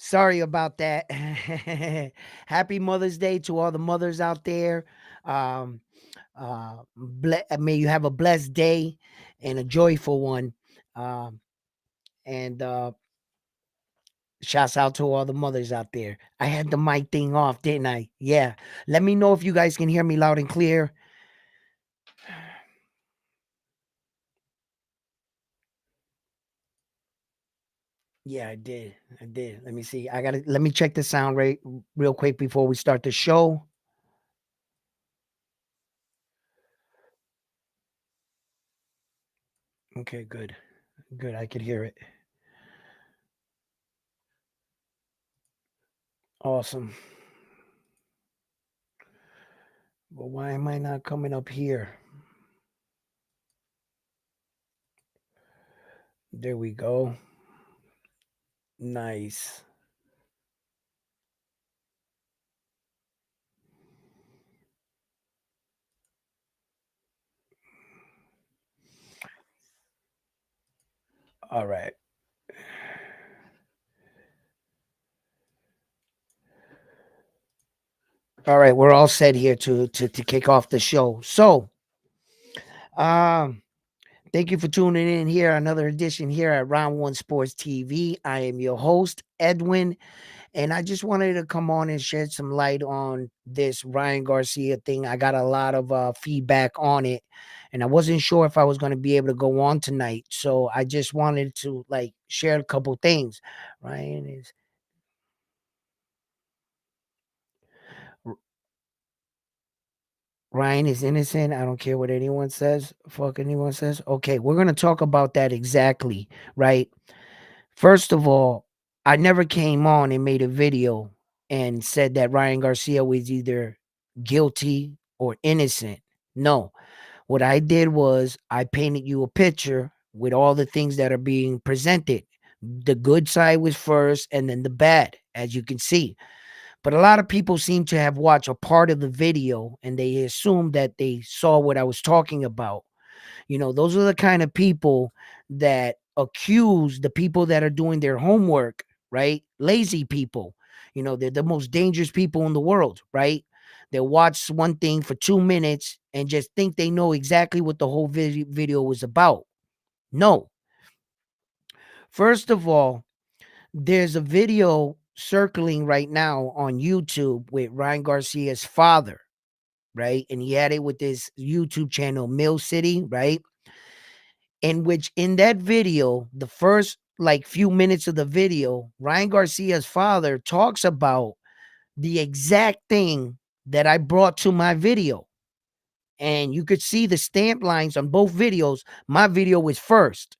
Sorry about that. Happy Mother's Day to all the mothers out there. Um, may you have a blessed day and a joyful one. Um, and Shouts out to all the mothers out there. I had the mic thing off, didn't I? Yeah. Let me know if you guys can hear me loud and clear. Yeah, I did. I did. Let me see. Let me check the sound rate real quick before we start the show. Okay, good. Good. I could hear it. Awesome. But why am I not coming up here? There we go. Nice. All right. All right, we're all set here to kick off the show. So, um, thank you for tuning in here. Another edition here at Round One Sports TV. I am your host, Edwin, and I just wanted to come on and shed some light on this Ryan Garcia thing. I got a lot of feedback on it, and I wasn't sure if I was going to be able to go on tonight. So I just wanted to like share a couple things. Ryan is Ryan is innocent. I don't care what anyone says. Fuck anyone says. Okay, we're gonna talk about that exactly, right? First of all, I never came on and made a video and said that Ryan Garcia was either guilty or innocent. No. What I did was I painted you a picture with all the things that are being presented. The good side was first and then the bad, as you can see. But a lot of people seem to have watched a part of the video and they assume that they saw what I was talking about. Those are the kind of people that accuse the people that are doing their homework, right? Lazy people. They're the most dangerous people in the world, right? They watch one thing for 2 minutes and just think they know exactly what the whole video was about. No. First of all, there's a video circling right now on YouTube with Ryan Garcia's father, right? And he had it with his YouTube channel, Mill City, right? In which, in that video, the first like few minutes of the video, Ryan Garcia's father talks about the exact thing that I brought to my video. And you could see the stamp lines on both videos. My video was first.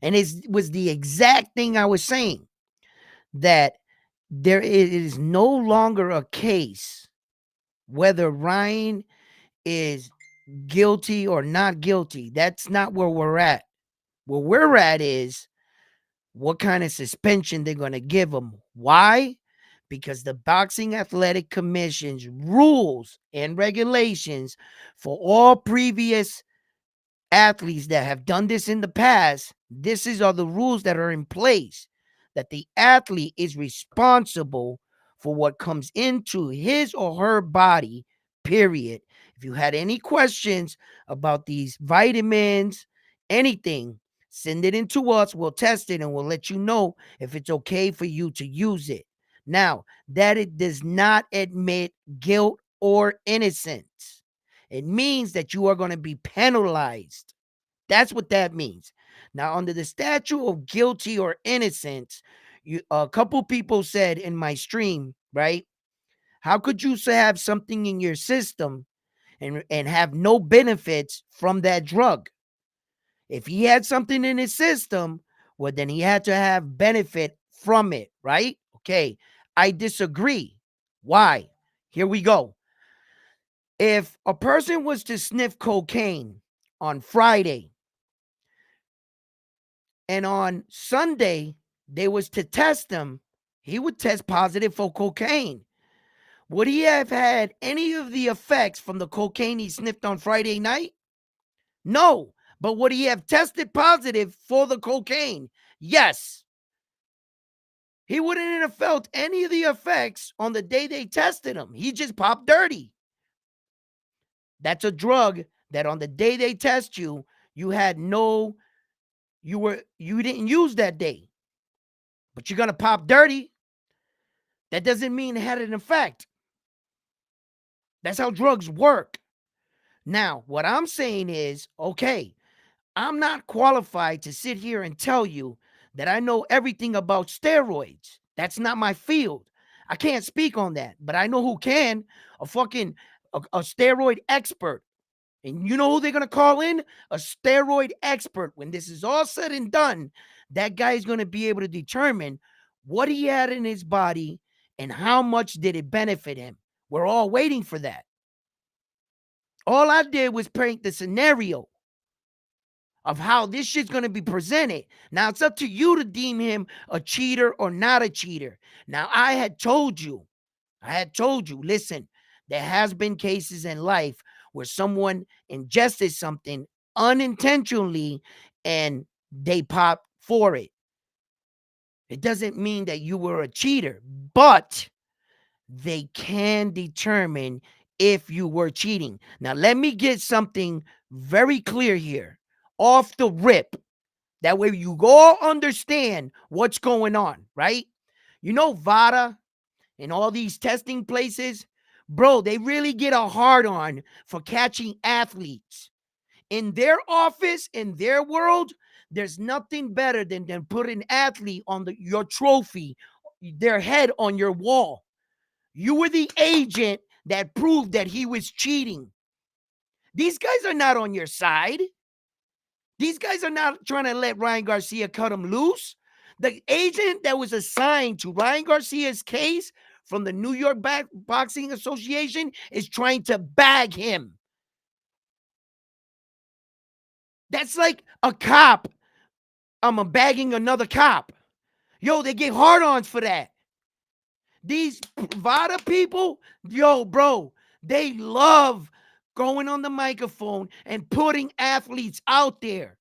And it was the exact thing I was saying, that it is no longer a case whether Ryan is guilty or not guilty. That's not where we're at. Where we're at is what kind of suspension they're going to give him. Why? Because the Boxing Athletic Commission's rules and regulations for all previous athletes that have done this in the past, are the rules that are in place, that the athlete is responsible for what comes into his or her body, period. If you had any questions about these vitamins, anything, send it in to us. We'll test it and we'll let you know if it's okay for you to use it. Now, that it does not admit guilt or innocence. It means that you are going to be penalized. That's what that means. Now, under the statute of guilty or innocence, a couple people said in my stream, right? How could you have something in your system and have no benefits from that drug? If he had something in his system, well, then he had to have benefit from it, right? Okay, I disagree. Why? Here we go. If a person was to sniff cocaine on Friday and on Sunday they was to test him, he would test positive for cocaine. Would he have had any of the effects from the cocaine he sniffed on Friday night? No. But would he have tested positive for the cocaine? Yes. He wouldn't have felt any of the effects on the day they tested him. He just popped dirty. That's a drug that on the day they test you, you had no, you didn't use that day, but you're gonna pop dirty. That doesn't mean it had an effect. That's how drugs work. Now, what I'm saying is, okay, I'm not qualified to sit here and tell you that I know everything about steroids. That's not my field. I can't speak on that, but I know who can. A fucking a steroid expert. And you know who they're going to call in? A steroid expert. When this is all said and done, that guy is going to be able to determine what he had in his body and how much did it benefit him. We're all waiting for that. All I did was paint the scenario of how this shit's going to be presented. Now, it's up to you to deem him a cheater or not a cheater. Now, I had told you, listen, there has been cases in life where someone ingested something unintentionally and they popped for it. It doesn't mean that you were a cheater, but they can determine if you were cheating. Now, let me get something very clear here off the rip. That way you all understand what's going on, right? You know, VADA and all these testing places, bro, they really get a hard on for catching athletes. In their office, in their world, there's nothing better than put an athlete on your trophy, their head on your wall. You were the agent that proved that he was cheating. These guys are not on your side. These guys are not trying to let Ryan Garcia cut him loose. The agent that was assigned to Ryan Garcia's case from the New York Boxing Association is trying to bag him. That's like a cop. I'm bagging another cop. Yo, they get hard-ons for that. These VADA people, yo, bro, they love going on the microphone and putting athletes out there.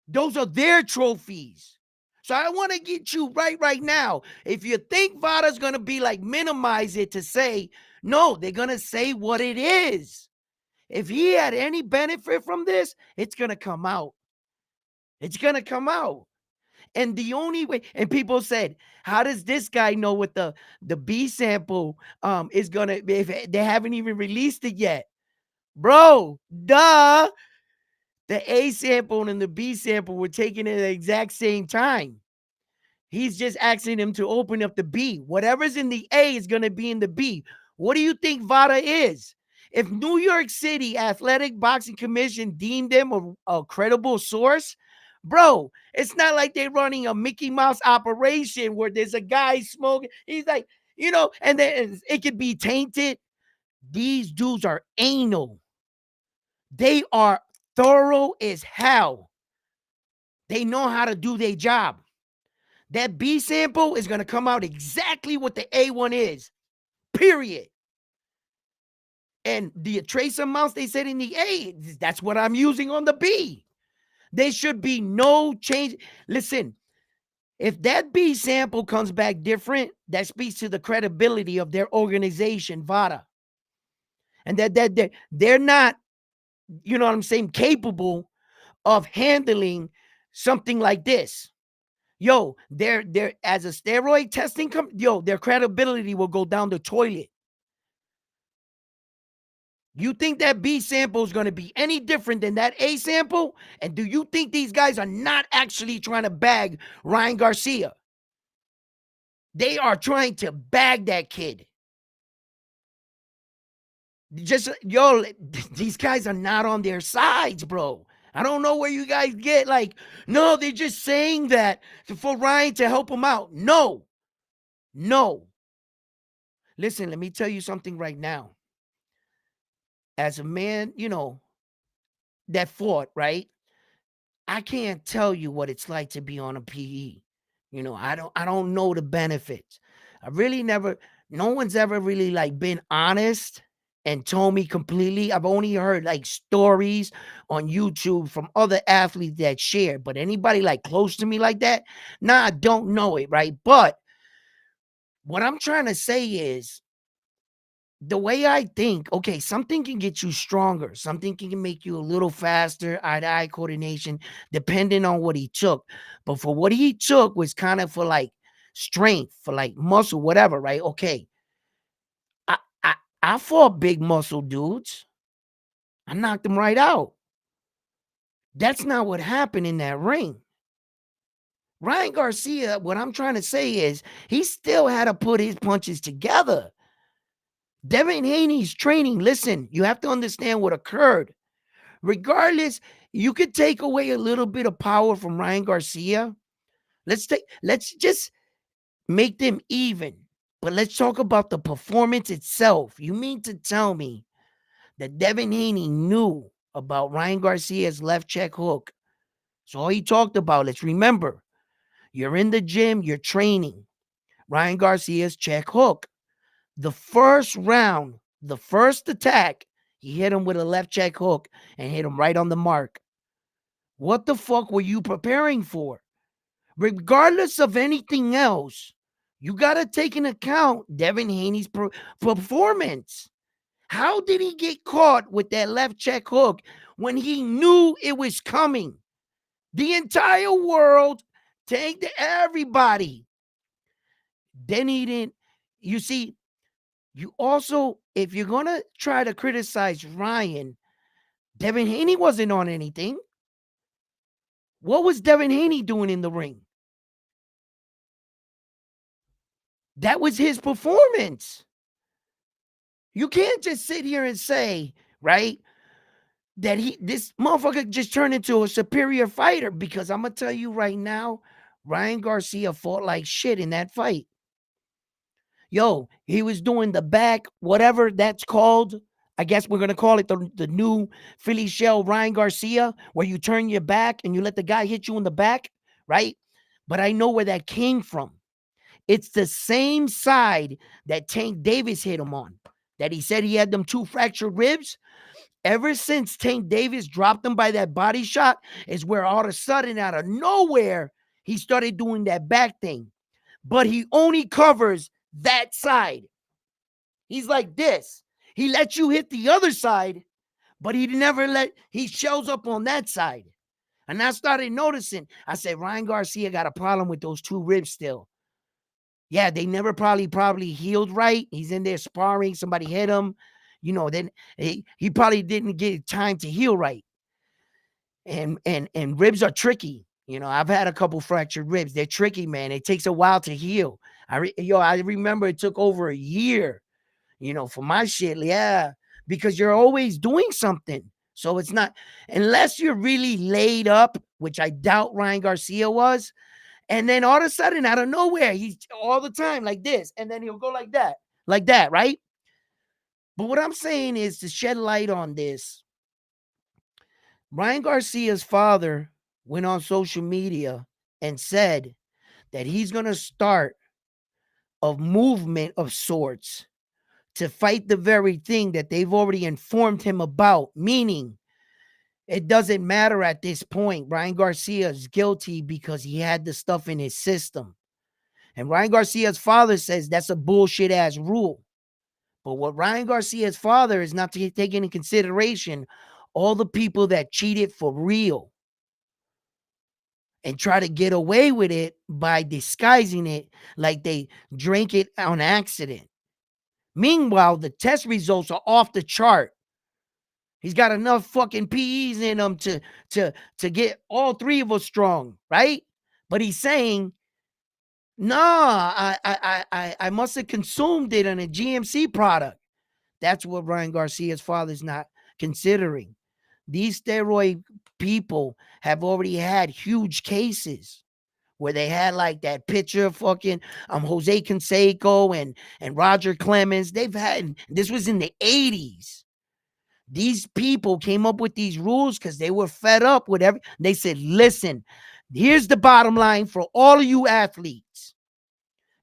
Those are their trophies. So I want to get you right now. If you think VADA's going to be like minimize it to say, no, they're going to say what it is. If he had any benefit from this, it's going to come out. It's going to come out. And the only way, and people said, how does this guy know what the B sample is going to be if they haven't even released it yet? Bro, duh. The A sample and the B sample were taken at the exact same time. He's just asking him to open up the B. Whatever's in the A is going to be in the B. What do you think VADA is? If New York City Athletic Boxing Commission deemed them a credible source, bro, it's not like they're running a Mickey Mouse operation where there's a guy smoking. He's like, and then it could be tainted. These dudes are anal. They are thorough as hell. They know how to do their job. That B sample is going to come out exactly what the A1 is, period. And the trace amounts they said in the A, that's what I'm using on the B. There should be no change. Listen, if that B sample comes back different, that speaks to the credibility of their organization, VADA. And that they're not, you know what I'm saying, capable of handling something like this. Yo, they're as a steroid testing their credibility will go down the toilet. You think that B sample is going to be any different than that A sample? And do you think these guys are not actually trying to bag Ryan Garcia? They are trying to bag that kid. These guys are not on their sides, bro. I don't know where you guys get no, they're just saying that for Ryan to help him out. No. Listen, let me tell you something right now. As a man, that fought, right? I can't tell you what it's like to be on a PE. I don't know the benefits. No one's ever really been honest and told me completely. I've only heard like stories on YouTube from other athletes that share, but anybody like close to me like that, nah, I don't know it, right? But what I'm trying to say is the way I think, okay, something can get you stronger, something can make you a little faster, eye-to-eye coordination, depending on what he took. But for what he took was kind of for like strength, for like muscle, whatever, right? Okay. I I, I fought big muscle dudes. I knocked them right out. That's not what happened in that ring. Ryan Garcia, what I'm trying to say is he still had to put his punches together. Devin Haney's training, listen, you have to understand what occurred. Regardless, you could take away a little bit of power from Ryan Garcia. Let's just make them even. But let's talk about the performance itself. You mean to tell me that Devin Haney knew about Ryan Garcia's left check hook? So all he talked about, let's remember, you're in the gym, you're training. Ryan Garcia's check hook. The first round, the first attack, he hit him with a left check hook and hit him right on the mark. What the fuck were you preparing for? Regardless of anything else, you got to take into account Devin Haney's performance. How did he get caught with that left check hook when he knew it was coming? The entire world tanked everybody. Then he didn't. You see, you also, if you're going to try to criticize Ryan, Devin Haney wasn't on anything. What was Devin Haney doing in the ring? That was his performance. You can't just sit here and say, right, that this motherfucker just turned into a superior fighter, because I'm going to tell you right now, Ryan Garcia fought like shit in that fight. Yo, he was doing the back, whatever that's called. I guess we're going to call it the new Philly shell Ryan Garcia, where you turn your back and you let the guy hit you in the back, right? But I know where that came from. It's the same side that Tank Davis hit him on, that he said he had them 2 fractured ribs. Ever since Tank Davis dropped him by that body shot is where all of a sudden, out of nowhere, he started doing that back thing. But he only covers that side. He's like this. He lets you hit the other side, but he shows up on that side. And I started noticing, I said, Ryan Garcia got a problem with those 2 ribs still. Yeah, they never probably healed right. He's in there sparring, somebody hit him. Then he probably didn't get time to heal right. And ribs are tricky. I've had a couple fractured ribs. They're tricky, man. It takes a while to heal. I remember it took over a year, for my shit. Yeah, because you're always doing something. So it's not, unless you're really laid up, which I doubt Ryan Garcia was. And then all of a sudden, out of nowhere, he's all the time like this. And then he'll go like that, right? But what I'm saying is, to shed light on this, Ryan Garcia's father went on social media and said that he's going to start a movement of sorts to fight the very thing that they've already informed him about, meaning it doesn't matter at this point. Ryan Garcia is guilty because he had the stuff in his system. And Ryan Garcia's father says that's a bullshit ass rule. But what Ryan Garcia's father is not taking into consideration, all the people that cheated for real and try to get away with it by disguising it like they drank it on accident. Meanwhile, the test results are off the chart. He's got enough fucking PEs in him to get all 3 of us strong, right? But he's saying, nah, I must have consumed it on a GMC product. That's what Ryan Garcia's father's not considering. These steroid people have already had huge cases where they had like that picture of fucking Jose Canseco and Roger Clemens. This was in the 80s. These people came up with these rules because they were fed up with they said, listen, here's the bottom line for all of you athletes.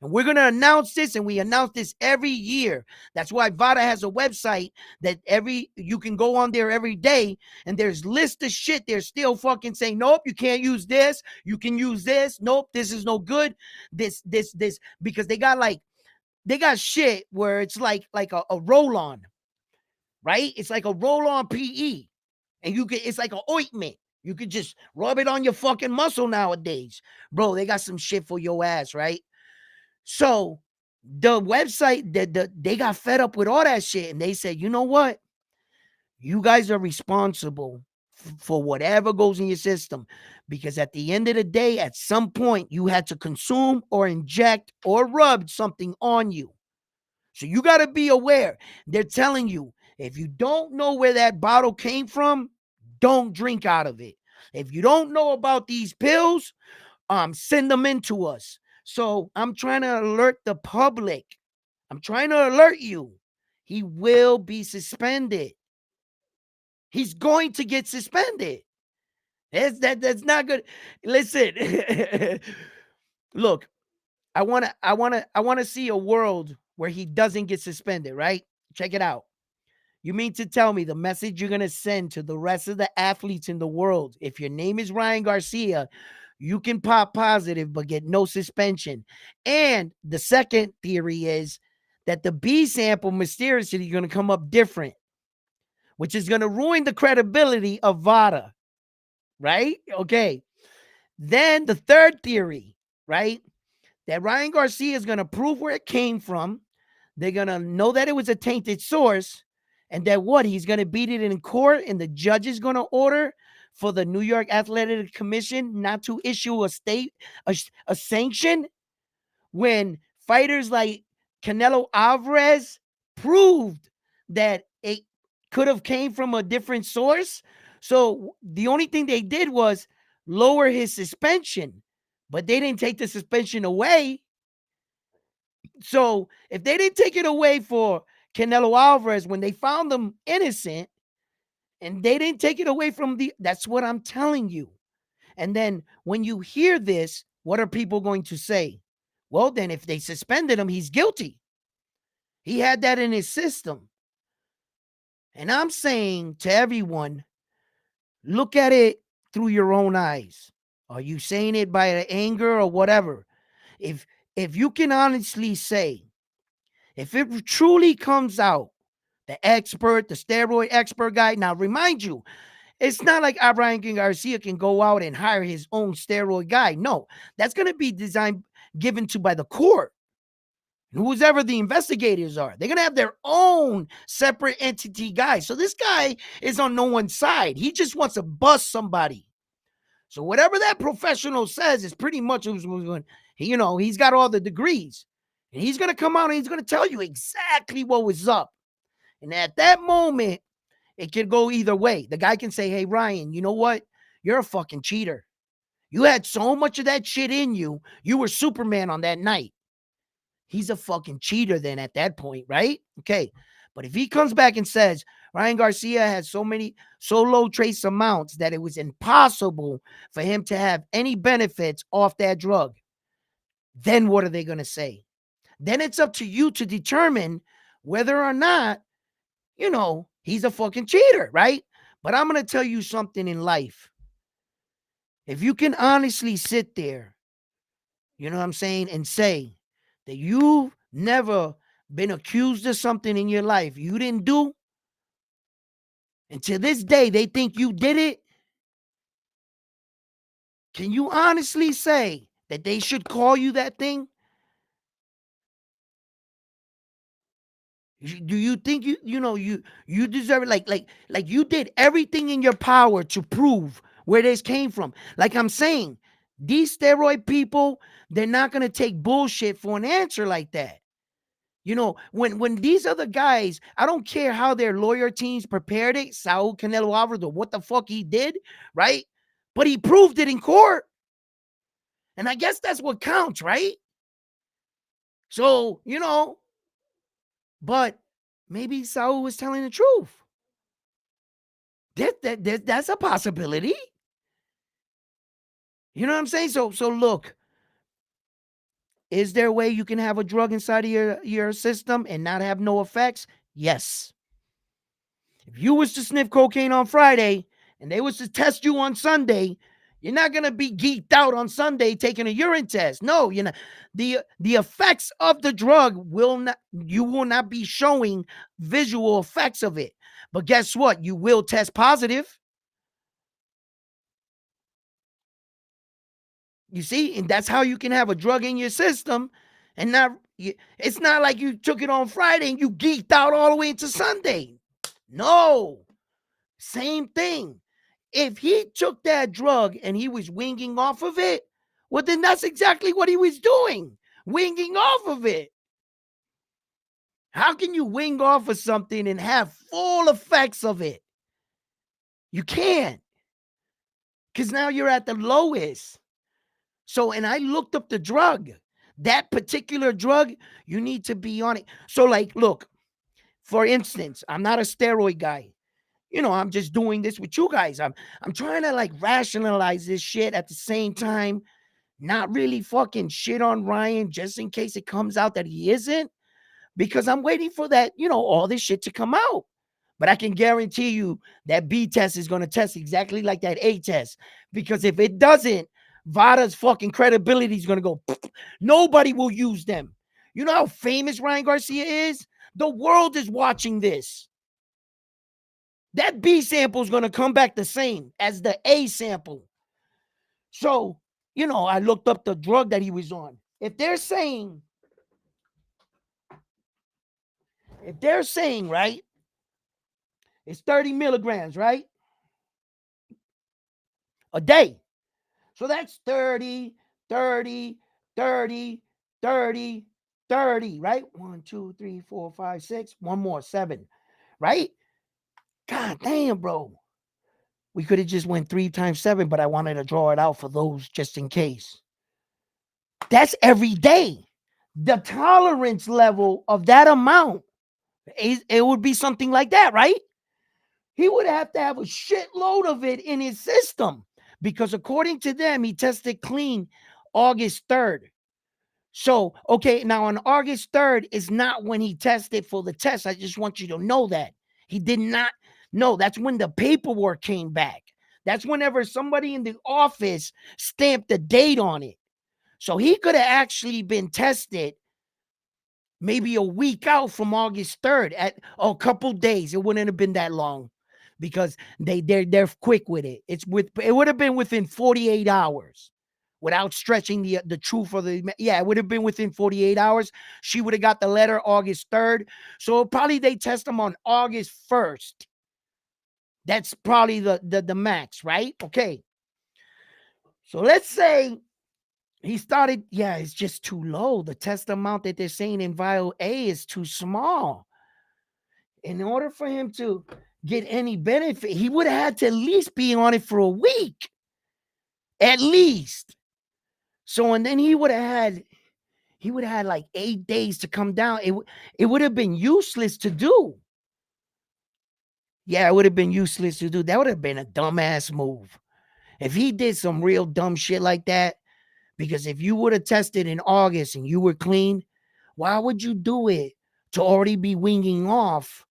And we're going to announce this, and we announce this every year. That's why VADA has a website that you can go on there every day, and there's lists of shit. They're still fucking saying, nope, you can't use this. You can use this. Nope, this is no good. This, because they got shit where it's like a roll-on, right? It's like a roll-on PE. And it's like an ointment. You could just rub it on your fucking muscle nowadays. Bro, they got some shit for your ass, right? So the website, they got fed up with all that shit, and they said, you know what? You guys are responsible for whatever goes in your system, because at the end of the day, at some point, you had to consume or inject or rub something on you. So you got to be aware. They're telling you, if you don't know where that bottle came from, don't drink out of it. If you don't know about these pills, send them in to us. So I'm trying to alert the public. I'm trying to alert you. He will be suspended. He's going to get suspended. That's not good. Listen. Look, I want to see a world where he doesn't get suspended, right? Check it out. You mean to tell me the message you're going to send to the rest of the athletes in the world, if your name is Ryan Garcia, you can pop positive but get no suspension. And the second theory is that the B sample mysteriously is going to come up different, which is going to ruin the credibility of VADA, right? Okay. Then the third theory, right? That Ryan Garcia is going to prove where it came from. They're going to know that it was a tainted source, and that he's going to beat it in court, and the judge is going to order for the New York Athletic Commission not to issue a sanction when fighters like Canelo Alvarez proved that it could have came from a different source. So the only thing they did was lower his suspension, but they didn't take the suspension away. So if they didn't take it away for Canelo Alvarez when they found him innocent, and they didn't take it away from that's what I'm telling you. And then when you hear this, what are people going to say? Well, then if they suspended him, he's guilty. He had that in his system. And I'm saying to everyone, look at it through your own eyes. Are you saying it by anger or whatever? If you can honestly say, if it truly comes out, the steroid expert guy, now remind you, it's not like Ryan Garcia can go out and hire his own steroid guy. No, that's going to be given to by the court. Whoever the investigators are, they're going to have their own separate entity guy. So this guy is on no one's side. He just wants to bust somebody. So whatever that professional says is pretty much who's going. He's got all the degrees, and he's going to come out and he's going to tell you exactly what was up. And at that moment, it could go either way. The guy can say, hey, Ryan, you know what? You're a fucking cheater. You had so much of that shit in you. You were Superman on that night. He's a fucking cheater then at that point, right? Okay. But if he comes back and says, Ryan Garcia has so low trace amounts that it was impossible for him to have any benefits off that drug, then what are they going to say? Then it's up to you to determine whether or not, he's a fucking cheater, right? But I'm going to tell you something in life. If you can honestly sit there, you know what I'm saying, and say that you've never been accused of something in your life you didn't do, and to this day they think you did it, can you honestly say that they should call you that thing? Do you think you deserve it? Like you did everything in your power to prove where this came from. Like I'm saying, these steroid people, they're not gonna take bullshit for an answer like that. When these other guys, I don't care how their lawyer teams prepared it, Saul Canelo Alvarez, or what the fuck he did, right? But he proved it in court. And I guess that's what counts, right? So, but maybe Saul was telling the truth. That's a possibility. You know what I'm saying? So look, Is there a way you can have a drug inside of your system and not have no effects? Yes. If you was to sniff cocaine on Friday and they was to test you on Sunday, you're not gonna be geeked out on Sunday taking a urine test. No, you're not. The effects of the drug will not, you will not be showing visual effects of it. But guess what? You will test positive. You see, and that's how you can have a drug in your system and not. It's not like you took it on Friday and you geeked out all the way into Sunday. No, same thing. If he took that drug and he was winging off of it, well, then that's exactly what he was doing, winging off of it. How can you wing off of something and have full effects of it? You can't, because now you're at the lowest. So, and I looked up the drug. That particular drug, you need to be on it. So, like, look, for instance, I'm not a steroid guy. I'm just doing this with you guys. I'm trying to like rationalize this shit at the same time, not really fucking shit on Ryan just in case it comes out that he isn't, because I'm waiting for that, all this shit to come out. But I can guarantee you that B test is going to test exactly like that A test, because if it doesn't, VADA's fucking credibility is going to go, nobody will use them. You know how famous Ryan Garcia is? The world is watching this. That B sample is going to come back the same as the A sample. So, I looked up the drug that he was on. If they're saying, right, it's 30 milligrams, right? A day. So that's 30, 30, 30, 30, 30, right? 1, 2, 3, 4, 5, 6. One more, 7, right? God damn, bro. We could have just went 3 times 7, but I wanted to draw it out for those just in case. That's every day. The tolerance level of that amount, it would be something like that, right? He would have to have a shitload of it in his system, because according to them, he tested clean August 3rd. So, okay, now on August 3rd is not when he tested for the test. I just want you to know that. He did not know. That's when the paperwork came back. That's whenever somebody in the office stamped the date on it. So he could have actually been tested maybe a week out from August 3rd at a couple days. It wouldn't have been that long, because they're quick with it. It would have been within 48 hours without stretching the truth of the, it would have been within 48 hours. She would have got the letter August 3rd. So probably they test them on August 1st. That's probably the max, right? Okay. So let's say he started, it's just too low. The test amount that they're saying in vial A is too small. In order for him to get any benefit, he would have had to at least be on it for a week. At least. So, and then he would have had like 8 days to come down. It would have been useless to do. Yeah, it would have been useless to do. That would have been a dumbass move. If he did some real dumb shit like that, because if you would have tested in August and you were clean, why would you do it to already be winging off?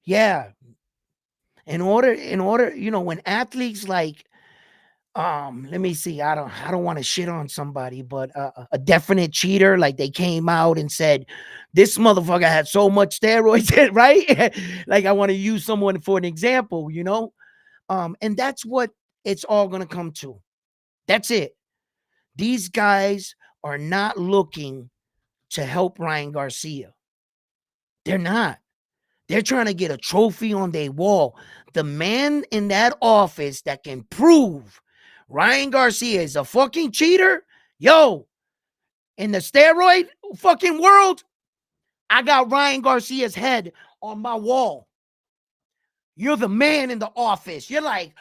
Yeah. In order, when athletes like, let me see, I don't want to shit on somebody, but a definite cheater, like they came out and said, this motherfucker had so much steroids, right? Like I want to use someone for an example, and that's what it's all going to come to. That's it. These guys are not looking to help Ryan Garcia. They're not. They're trying to get a trophy on their wall. The man in that office that can prove Ryan Garcia is a fucking cheater, in the steroid fucking world, I got Ryan Garcia's head on my wall. You're the man in the office. You're like,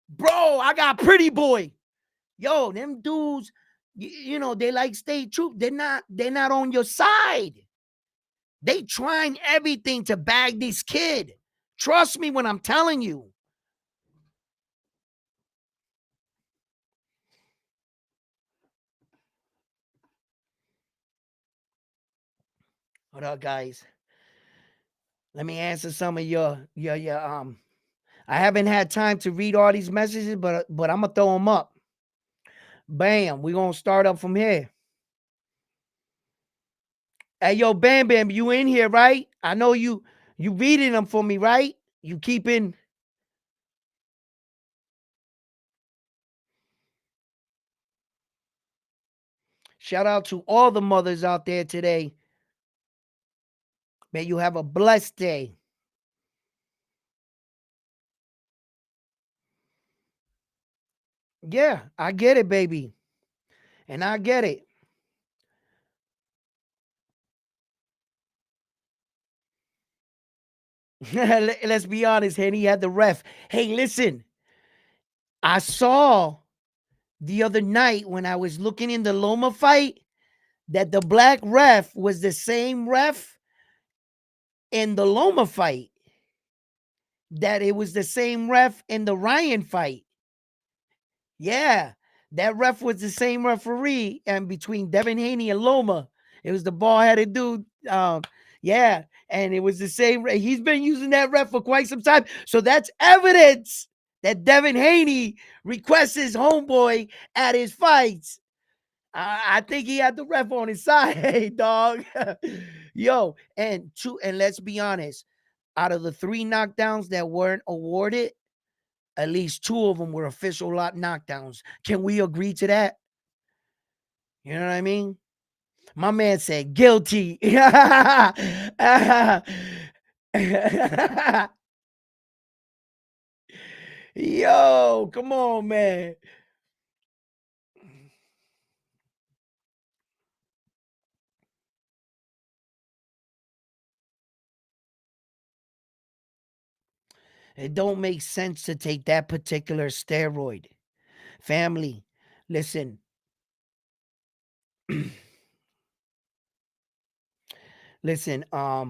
bro, I got pretty boy. Them dudes, they like stay true. They're not on your side. They trying everything to bag this kid. Trust me when I'm telling you. Hold up, guys. Let me answer some of your I haven't had time to read all these messages, but I'm gonna throw them up. Bam, we gonna start up from here. Hey, yo, Bam Bam, you in here, right? I know you reading them for me, right? You keeping. Shout out to all the mothers out there today. May you have a blessed day. Yeah, I get it, baby. And I get it. Let's be honest, Haney had the ref. Hey, listen, I saw the other night when I was looking in the Loma fight that the black ref was the same ref in the Loma fight, that it was the same ref in the Ryan fight. Yeah, that ref was the same referee, and between Devin Haney and Loma, it was the ball-headed dude. Yeah, and it was the same. He's been using that ref for quite some time, so that's evidence that Devin Haney requests his homeboy at his fights. I think he had the ref on his side, dog. Yo, and let's be honest, out of the 3 knockdowns that weren't awarded, at least 2 of them were official lot knockdowns. Can we agree to that? You know what I mean? My man said guilty. Yo, come on, man. It don't make sense to take that particular steroid. Family, listen. Listen, forget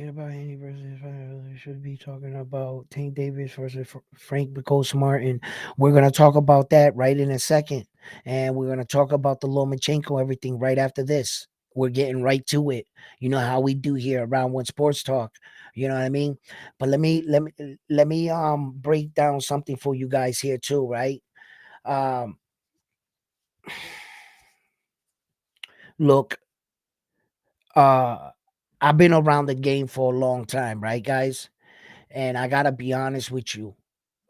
about Haney versus we should be talking about Tank Davis versus Frank Because Martin. We're gonna talk about that right in a second, and we're gonna talk about the Lomachenko everything right after this. We're getting right to it. You know how we do here around One Sports Talk. You know what I mean? But let me break down something for you guys here too, right? Um, look, uh, I've been around the game for a long time, right, guys? And I gotta be honest with you.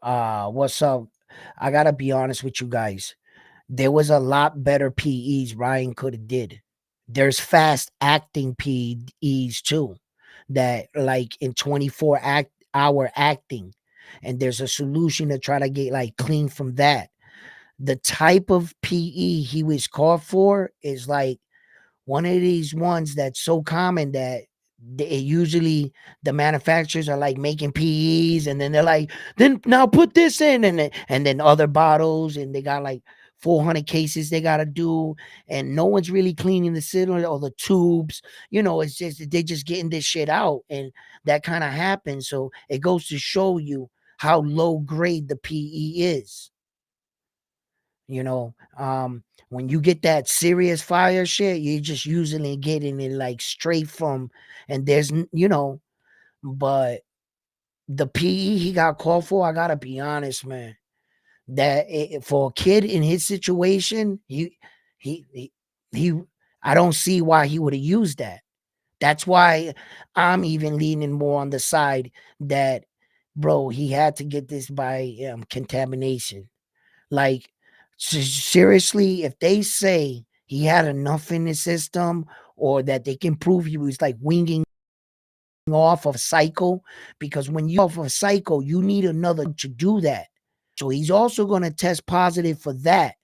What's up? I gotta be honest with you guys. There was a lot better PEs Ryan could have did. There's fast acting PEs too, that like in 24-hour acting, and there's a solution to try to get like clean from that. The type of PE he was called for is like one of these ones that's so common that usually the manufacturers are like making PEs, and then they're like, then now put this in, and then other bottles, and they got like 400 cases they got to do, and no one's really cleaning the cylinder or the tubes. It's just they just getting this shit out, and that kind of happens. So it goes to show you how low grade the PE is. When you get that serious fire shit, you're just usually getting it like straight from, and but the PE he got called for, I gotta be honest, man, that for a kid in his situation, he, he, he I don't see why he would have used that. That's why I'm even leaning more on the side that, bro, he had to get this by contamination. Like, seriously, if they say he had enough in his system, or that they can prove he was like winging off of a cycle, because when you off of a cycle, you need another to do that. So he's also going to test positive for that.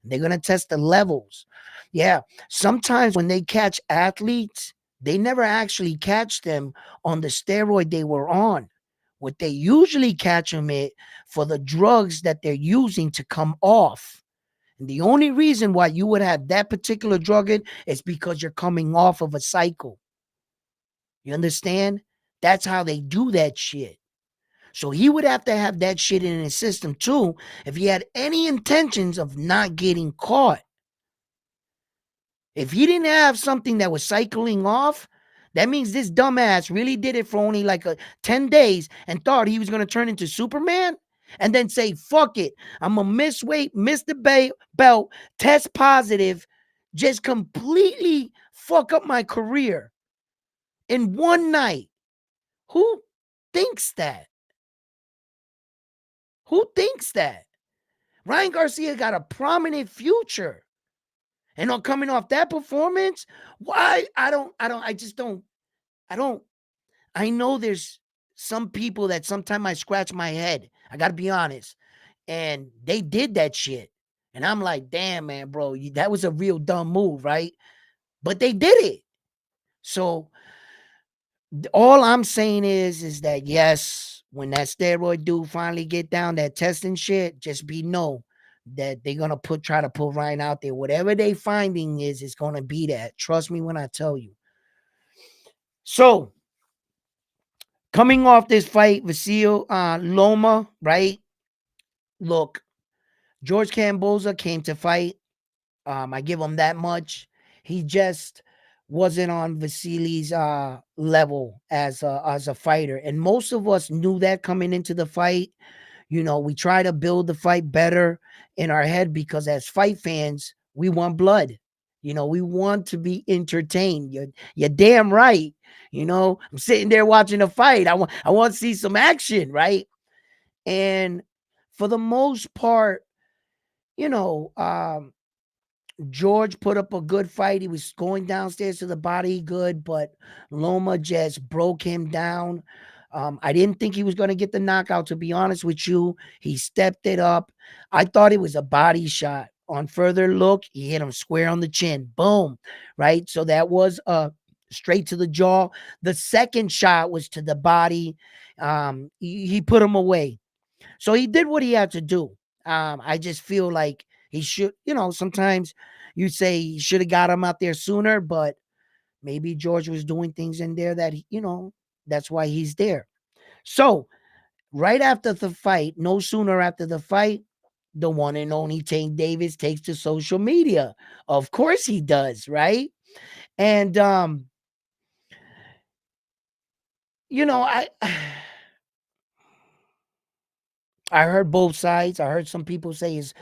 They're going to test the levels. Yeah. Sometimes when they catch athletes, they never actually catch them on the steroid they were on. What they usually catch them it for the drugs that they're using to come off. And the only reason why you would have that particular drug in is because you're coming off of a cycle. You understand? That's how they do that shit. So he would have to have that shit in his system too if he had any intentions of not getting caught. If he didn't have something that was cycling off, that means this dumbass really did it for only like 10 days and thought he was going to turn into Superman and then say, fuck it. I'm going to miss weight, miss the belt, test positive, just completely fuck up my career in one night. Who thinks that? Who thinks that? Ryan Garcia got a prominent future. And on coming off that performance, why? I don't, I know there's some people that sometimes I scratch my head. I got to be honest. And they did that shit. And I'm like, damn, man, bro, that was a real dumb move, right? But they did it. So all I'm saying is that yes, when that steroid dude finally get down that testing shit, just be know that they're gonna try to put Ryan out there. Whatever they finding is, it's gonna be that. Trust me when I tell you. So coming off this fight, Vasil Loma, right? Look, George Camboza came to fight. I give him that much. He just wasn't on Vasili's level as a fighter, and most of us knew that coming into the fight. You know, we try to build the fight better in our head because as fight fans, we want blood. You know, we want to be entertained. You're damn right. You know, I'm sitting there watching a fight. I want to see some action, right? And for the most part, you know, George put up a good fight. He was going downstairs to the body good, but Loma just broke him down. I didn't think he was going to get the knockout, to be honest with you. He stepped it up. I thought it was a body shot. On further look, he hit him square on the chin. Boom. Right? So that was straight to the jaw. The second shot was to the body. He put him away. So he did what he had to do. I just feel like he should, sometimes you say he should have got him out there sooner, but maybe George was doing things in there that, that's why he's there. So right after the fight, no sooner after the fight, the one and only Tank Davis takes to social media. Of course he does, right? And, I I heard both sides. I heard some people say is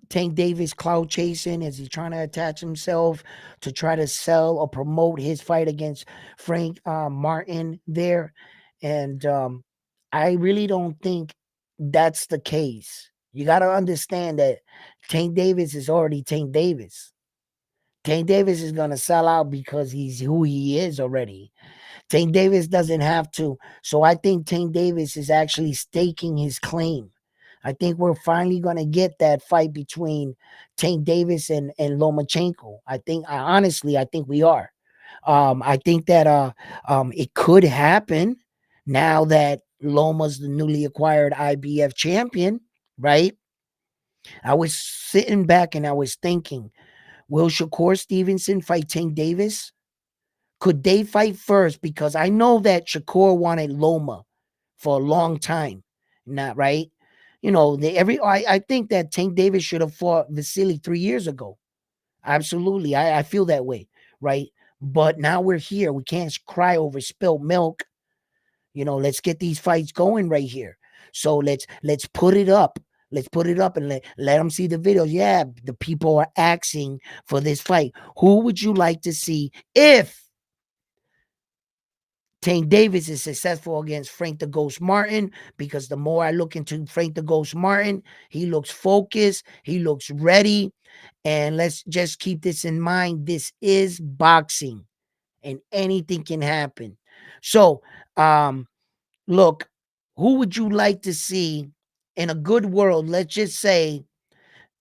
Tank Davis cloud chasing? Is he trying to attach himself to try to sell or promote his fight against Frank Martin there? And I really don't think that's the case. You got to understand that Tank Davis is already Tank Davis. Tank Davis is going to sell out because he's who he is already. Tank Davis doesn't have to. So I think Tank Davis is actually staking his claim. I think we're finally going to get that fight between Tank Davis and Lomachenko. I think we are. I think that it could happen now that Loma's the newly acquired IBF champion, right? I was sitting back and I was thinking, will Shakur Stevenson fight Tank Davis? Could they fight first? Because I know that Shakur wanted Loma for a long time. Not right. I think that Tank Davis should have fought Vasily 3 years ago. Absolutely. I feel that way. Right. But now we're here. We can't cry over spilt milk. Let's get these fights going right here. So let's put it up. Let's put it up and let them see the videos. Yeah, the people are asking for this fight. Who would you like to see if Tank Davis is successful against Frank the Ghost Martin? Because the more I look into Frank the Ghost Martin, he looks focused, he looks ready. And let's just keep this in mind. This is boxing and anything can happen. So, look, who would you like to see in a good world? Let's just say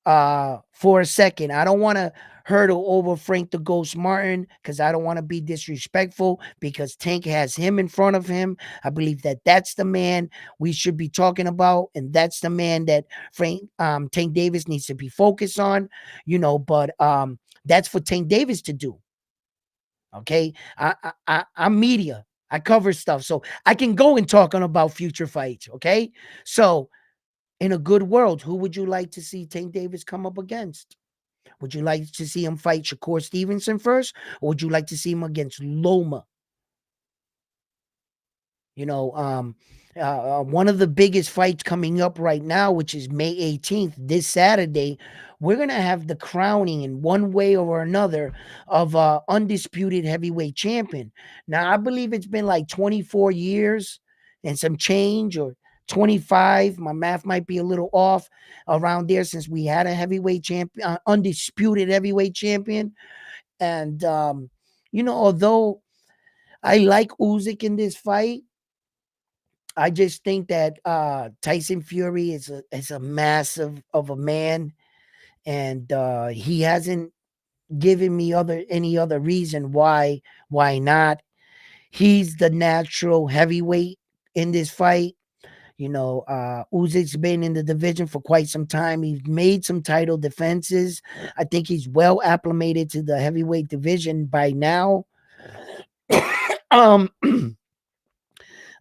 for a second. I don't want to hurdle over Frank the Ghost Martin because I don't want to be disrespectful because Tank has him in front of him. I believe that that's the man we should be talking about, and that's the man that Tank Davis needs to be focused on, but that's for Tank Davis to do. Okay. I'm media. I cover stuff. So I can go and talk on about future fights. Okay. So in a good world, who would you like to see Tank Davis come up against? Would you like to see him fight Shakur Stevenson first, or would you like to see him against Loma? You know, one of the biggest fights coming up right now, which is May 18th, this Saturday, we're gonna have the crowning in one way or another of undisputed heavyweight champion. Now, I believe it's been like 24 years and some change, or 25. My math might be a little off around there, since we had a heavyweight champion, undisputed heavyweight champion. And although I like Usyk in this fight, I just think that Tyson Fury is a massive of a man, and he hasn't given me any other reason why not. He's the natural heavyweight in this fight. Uzyk's been in the division for quite some time. He's made some title defenses. I think he's well acclimated to the heavyweight division by now. um,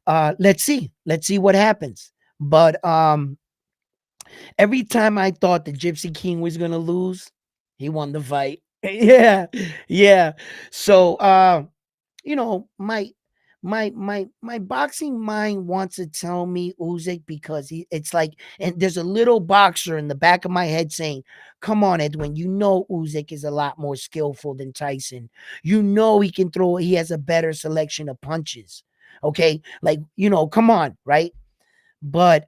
let's see what happens. But every time I thought the Gypsy King was gonna lose, he won the fight. Yeah, yeah. So my boxing mind wants to tell me Usyk, because it's like, and there's a little boxer in the back of my head saying, "Come on, Edwin, you know Usyk is a lot more skillful than Tyson. You know he has a better selection of punches. Okay, like, come on, right?" But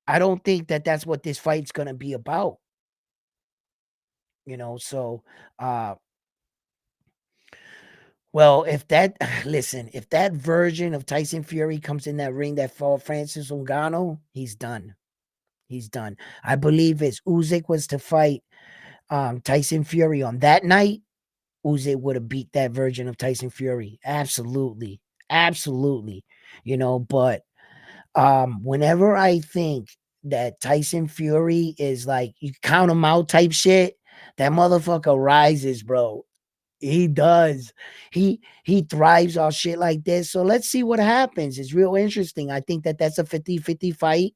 I don't think that that's what this fight's gonna be about. So uh well, if that listen, if that version of Tyson Fury comes in that ring that fought Francis Ngannou, he's done. He's done. I believe if Usyk was to fight Tyson Fury on that night, Usyk would have beat that version of Tyson Fury. Absolutely. Absolutely. But whenever I think that Tyson Fury is like, you count him out type shit, that motherfucker rises, bro. He does. He thrives off shit like this. So let's see what happens. It's real interesting. I think that that's a 50-50 fight.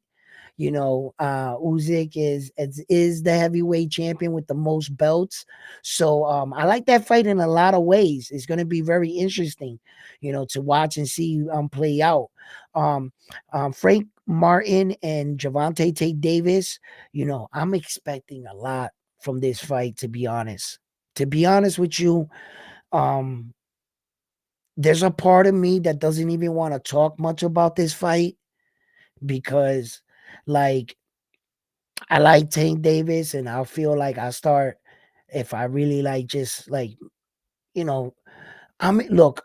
Usyk is the heavyweight champion with the most belts. So I like that fight in a lot of ways. It's going to be very interesting, to watch and see play out. Um, Frank Martin and Javante Tate Davis, I'm expecting a lot from this fight, to be honest. To be honest with you, um, there's a part of me that doesn't even want to talk much about this fight, because, like, I like Tank Davis, and I feel like I start, if I really like, just like, you know, I mean, look,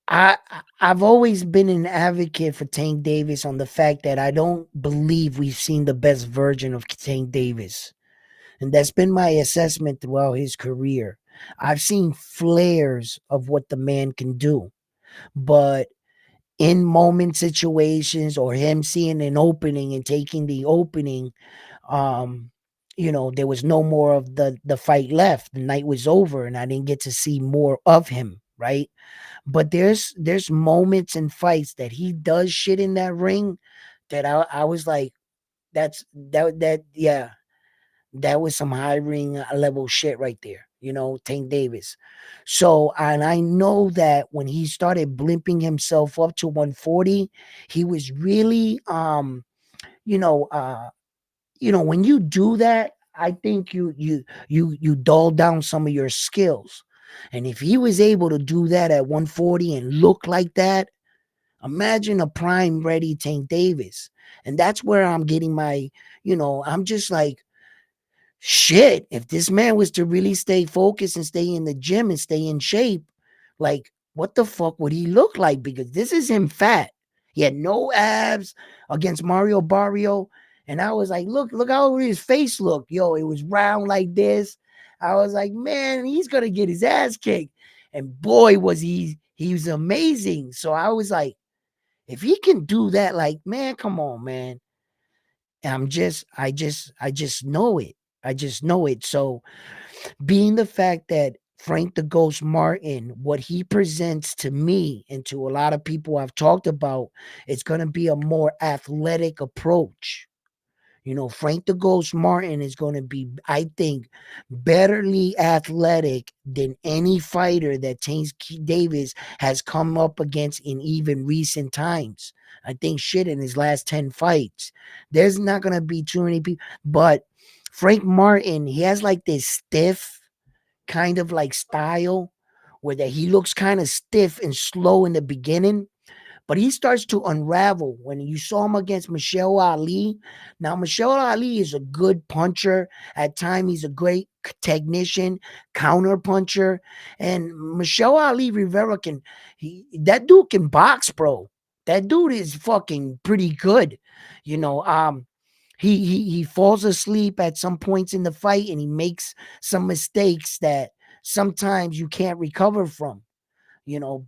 I've always been an advocate for Tank Davis, on the fact that I don't believe we've seen the best version of Tank Davis. And that's been my assessment throughout his career. I've seen flares of what the man can do, but in moment situations, or him seeing an opening and taking the opening, um, there was no more of the fight left. The night was over, and I didn't get to see more of him, right? But there's moments in fights that he does shit in that ring that I was like, yeah, that was some high ring level shit right there, Tank Davis. So, and I know that when he started blimping himself up to 140, he was really, you know, uh, when you do that, I think you dull down some of your skills. And if he was able to do that at 140 and look like that, imagine a prime ready Tank Davis. And that's where I'm getting my, I'm just like, shit, if this man was to really stay focused and stay in the gym and stay in shape, like, what the fuck would he look like? Because this is him fat. He had no abs against Mario Barrio. And I was like, look how his face looked. Yo, it was round like this. I was like, man, he's gonna get his ass kicked. And boy, he was amazing. So I was like, if he can do that, like, man, come on, man. I just know it. I just know it. So, being the fact that Frank the Ghost Martin, what he presents to me and to a lot of people I've talked about, it's going to be a more athletic approach. Frank the Ghost Martin is going to be, I think, betterly athletic than any fighter that Tank Davis has come up against in even recent times. I think shit in his last 10 fights. There's not going to be too many people. But Frank Martin, he has like this stiff kind of like style where that he looks kind of stiff and slow in the beginning, but he starts to unravel when you saw him against Michelle Ali. Now, Michelle Ali is a good puncher. At times, he's a great technician, counter puncher. And Michelle Ali Rivera that dude can box, bro. That dude is fucking pretty good. You know, he falls asleep at some points in the fight and he makes some mistakes that sometimes you can't recover from,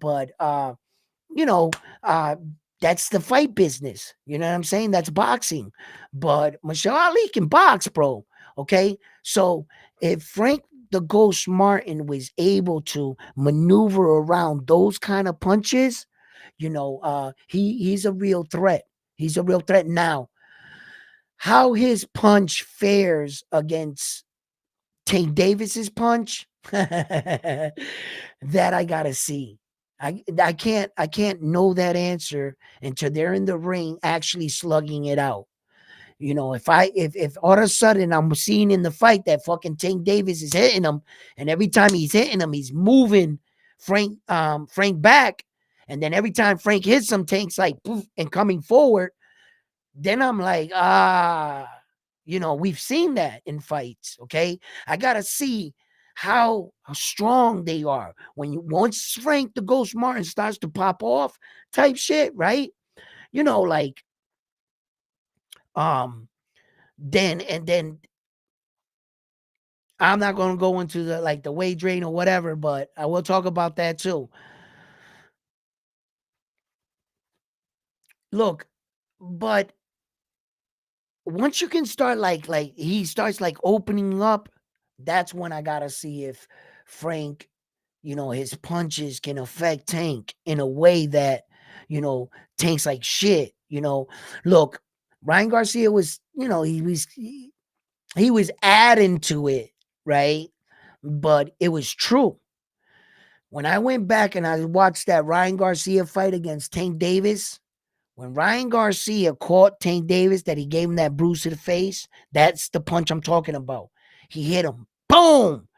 but you know, uh, that's the fight business. You know what I'm saying? That's boxing. But Michelle Ali can box, bro. Okay. So if Frank the Ghost Martin was able to maneuver around those kind of punches, he's a real threat. He's a real threat. Now, how his punch fares against Tank Davis's punch, that I gotta see. I can't know that answer until they're in the ring actually slugging it out. If all of a sudden I'm seeing in the fight that fucking Tank Davis is hitting him, and every time he's hitting him, he's moving Frank back, and then every time Frank hits him, Tank's like poof and coming forward, then I'm like, we've seen that in fights. Okay. I gotta see how strong they are. Once Frank the Ghost Martin starts to pop off type shit, right? Like um then I'm not gonna go into the weight drain or whatever, but I will talk about that too. Look, but once you can start like he starts like opening up, that's when I gotta see if Frank, his punches can affect Tank in a way that, Tank's like shit. Look, Ryan Garcia was, he was adding to it, right? But it was true. When I went back and I watched that Ryan Garcia fight against Tank Davis, when Ryan Garcia caught Tank Davis, that he gave him that bruise to the face, that's the punch I'm talking about. He hit him. Boom!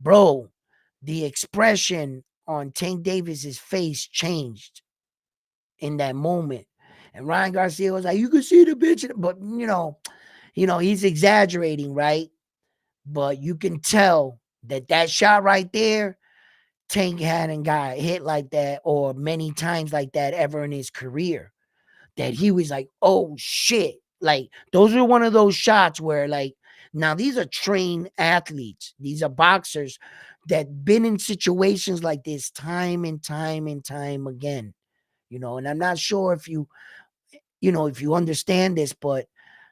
Bro, the expression on Tank Davis's face changed in that moment. And Ryan Garcia was like, you can see the bitch. But, he's exaggerating, right? But you can tell that shot right there, Tank hadn't got hit like that or many times like that ever in his career. That he was like, oh shit. Like, those are one of those shots where, like, now these are trained athletes. These are boxers that been in situations like this time and time and time again. And I'm not sure if you understand this, but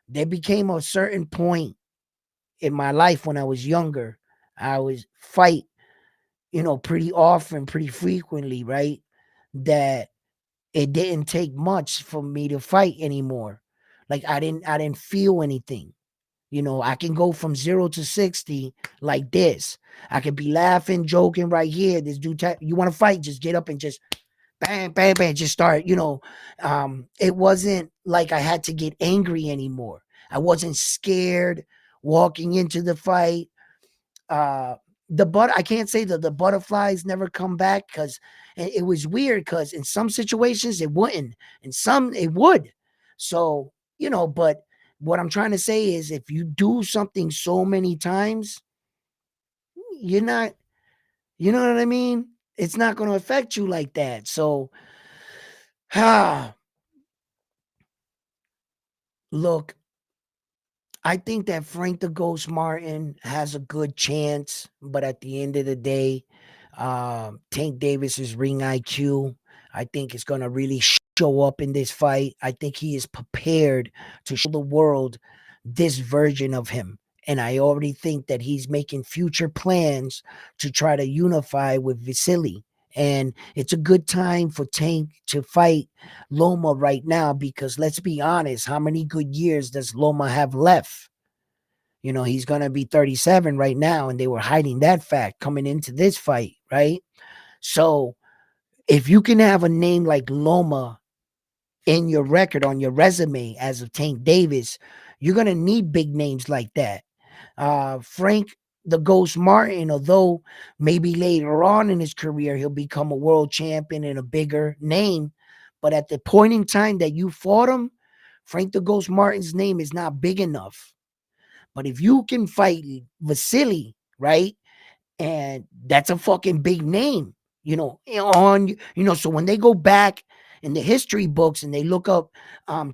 there became a certain point in my life when I was younger. I was fight, pretty often, pretty frequently, right? That it didn't take much for me to fight anymore. Like I didn't feel anything. I can go from 0 to 60 like this. I could be laughing, joking right here. This dude, you want to fight? Just get up and just bang, bang, bang, just start. It wasn't like I had to get angry anymore. I wasn't scared walking into the fight. uh I can't say that the butterflies never come back, because it was weird, because in some situations it wouldn't, in some it would. So, but what I'm trying to say is, if you do something so many times, you're not, you know what I mean, it's not going to affect you like that. So look, I think that Frank the Ghost Martin has a good chance, but at the end of the day, Tank Davis's ring IQ, I think, is going to really show up in this fight. I think he is prepared to show the world this version of him. And I already think that he's making future plans to try to unify with Vasily. And it's a good time for Tank to fight Loma right now because let's be honest, how many good years does Loma have left? He's going to be 37 right now, and they were hiding that fact coming into this fight, right? So if you can have a name like Loma in your record, on your resume as of Tank Davis, you're going to need big names like that. Frank the Ghost Martin, although maybe later on in his career he'll become a world champion and a bigger name, but at the point in time that you fought him, Frank the Ghost Martin's name is not big enough. But if you can fight Vasily, right, and that's a fucking big name, so when they go back in the history books and they look up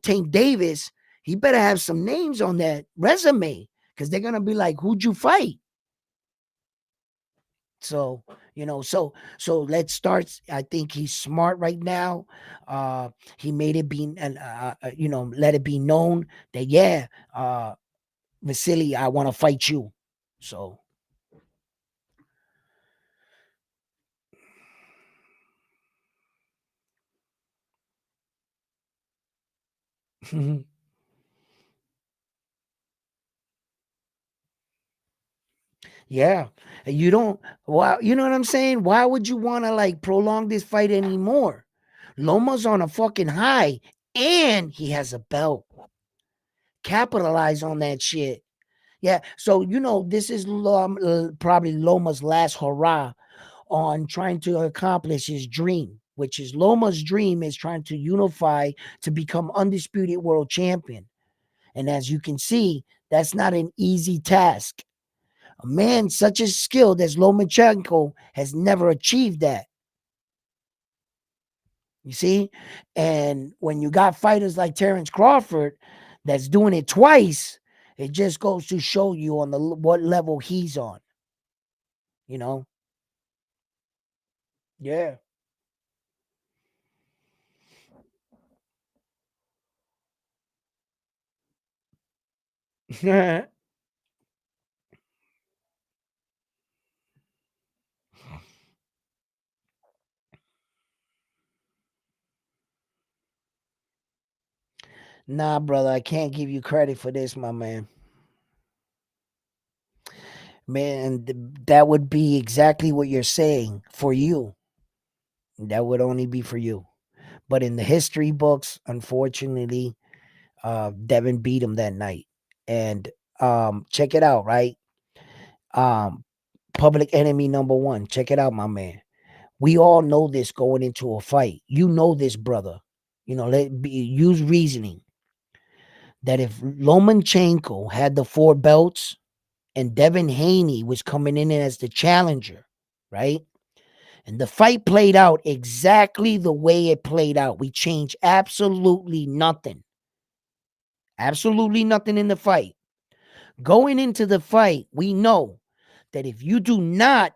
Tank Davis, he better have some names on that resume because they're gonna be like, who'd you fight? So, so let's start. I think he's smart right now. He made it be, and let it be known that yeah, Vasily, I want to fight you. So yeah, you don't. Why? You know what I'm saying? Why would you want to like prolong this fight anymore? Loma's on a fucking high, and he has a belt. Capitalize on that shit. Yeah. So this is probably Loma's last hurrah on trying to accomplish his dream, which is Loma's dream is trying to unify to become undisputed world champion. And as you can see, that's not an easy task. A man such as skilled as Lomachenko has never achieved that. You see? And when you got fighters like Terrence Crawford that's doing it twice, it just goes to show you on what level he's on. You know? Yeah. Nah, brother, I can't give you credit for this, my man. Man, that would be exactly what you're saying for you. That would only be for you. But in the history books, unfortunately, Devin beat him that night. And check it out, right? Um, Public enemy number one. Check it out, my man. We all know this going into a fight. You know this, brother. Use reasoning that if Lomachenko had the four belts and Devin Haney was coming in as the challenger, right? And the fight played out exactly the way it played out. We changed absolutely nothing. Absolutely nothing in the fight. Going into the fight, we know that if you do not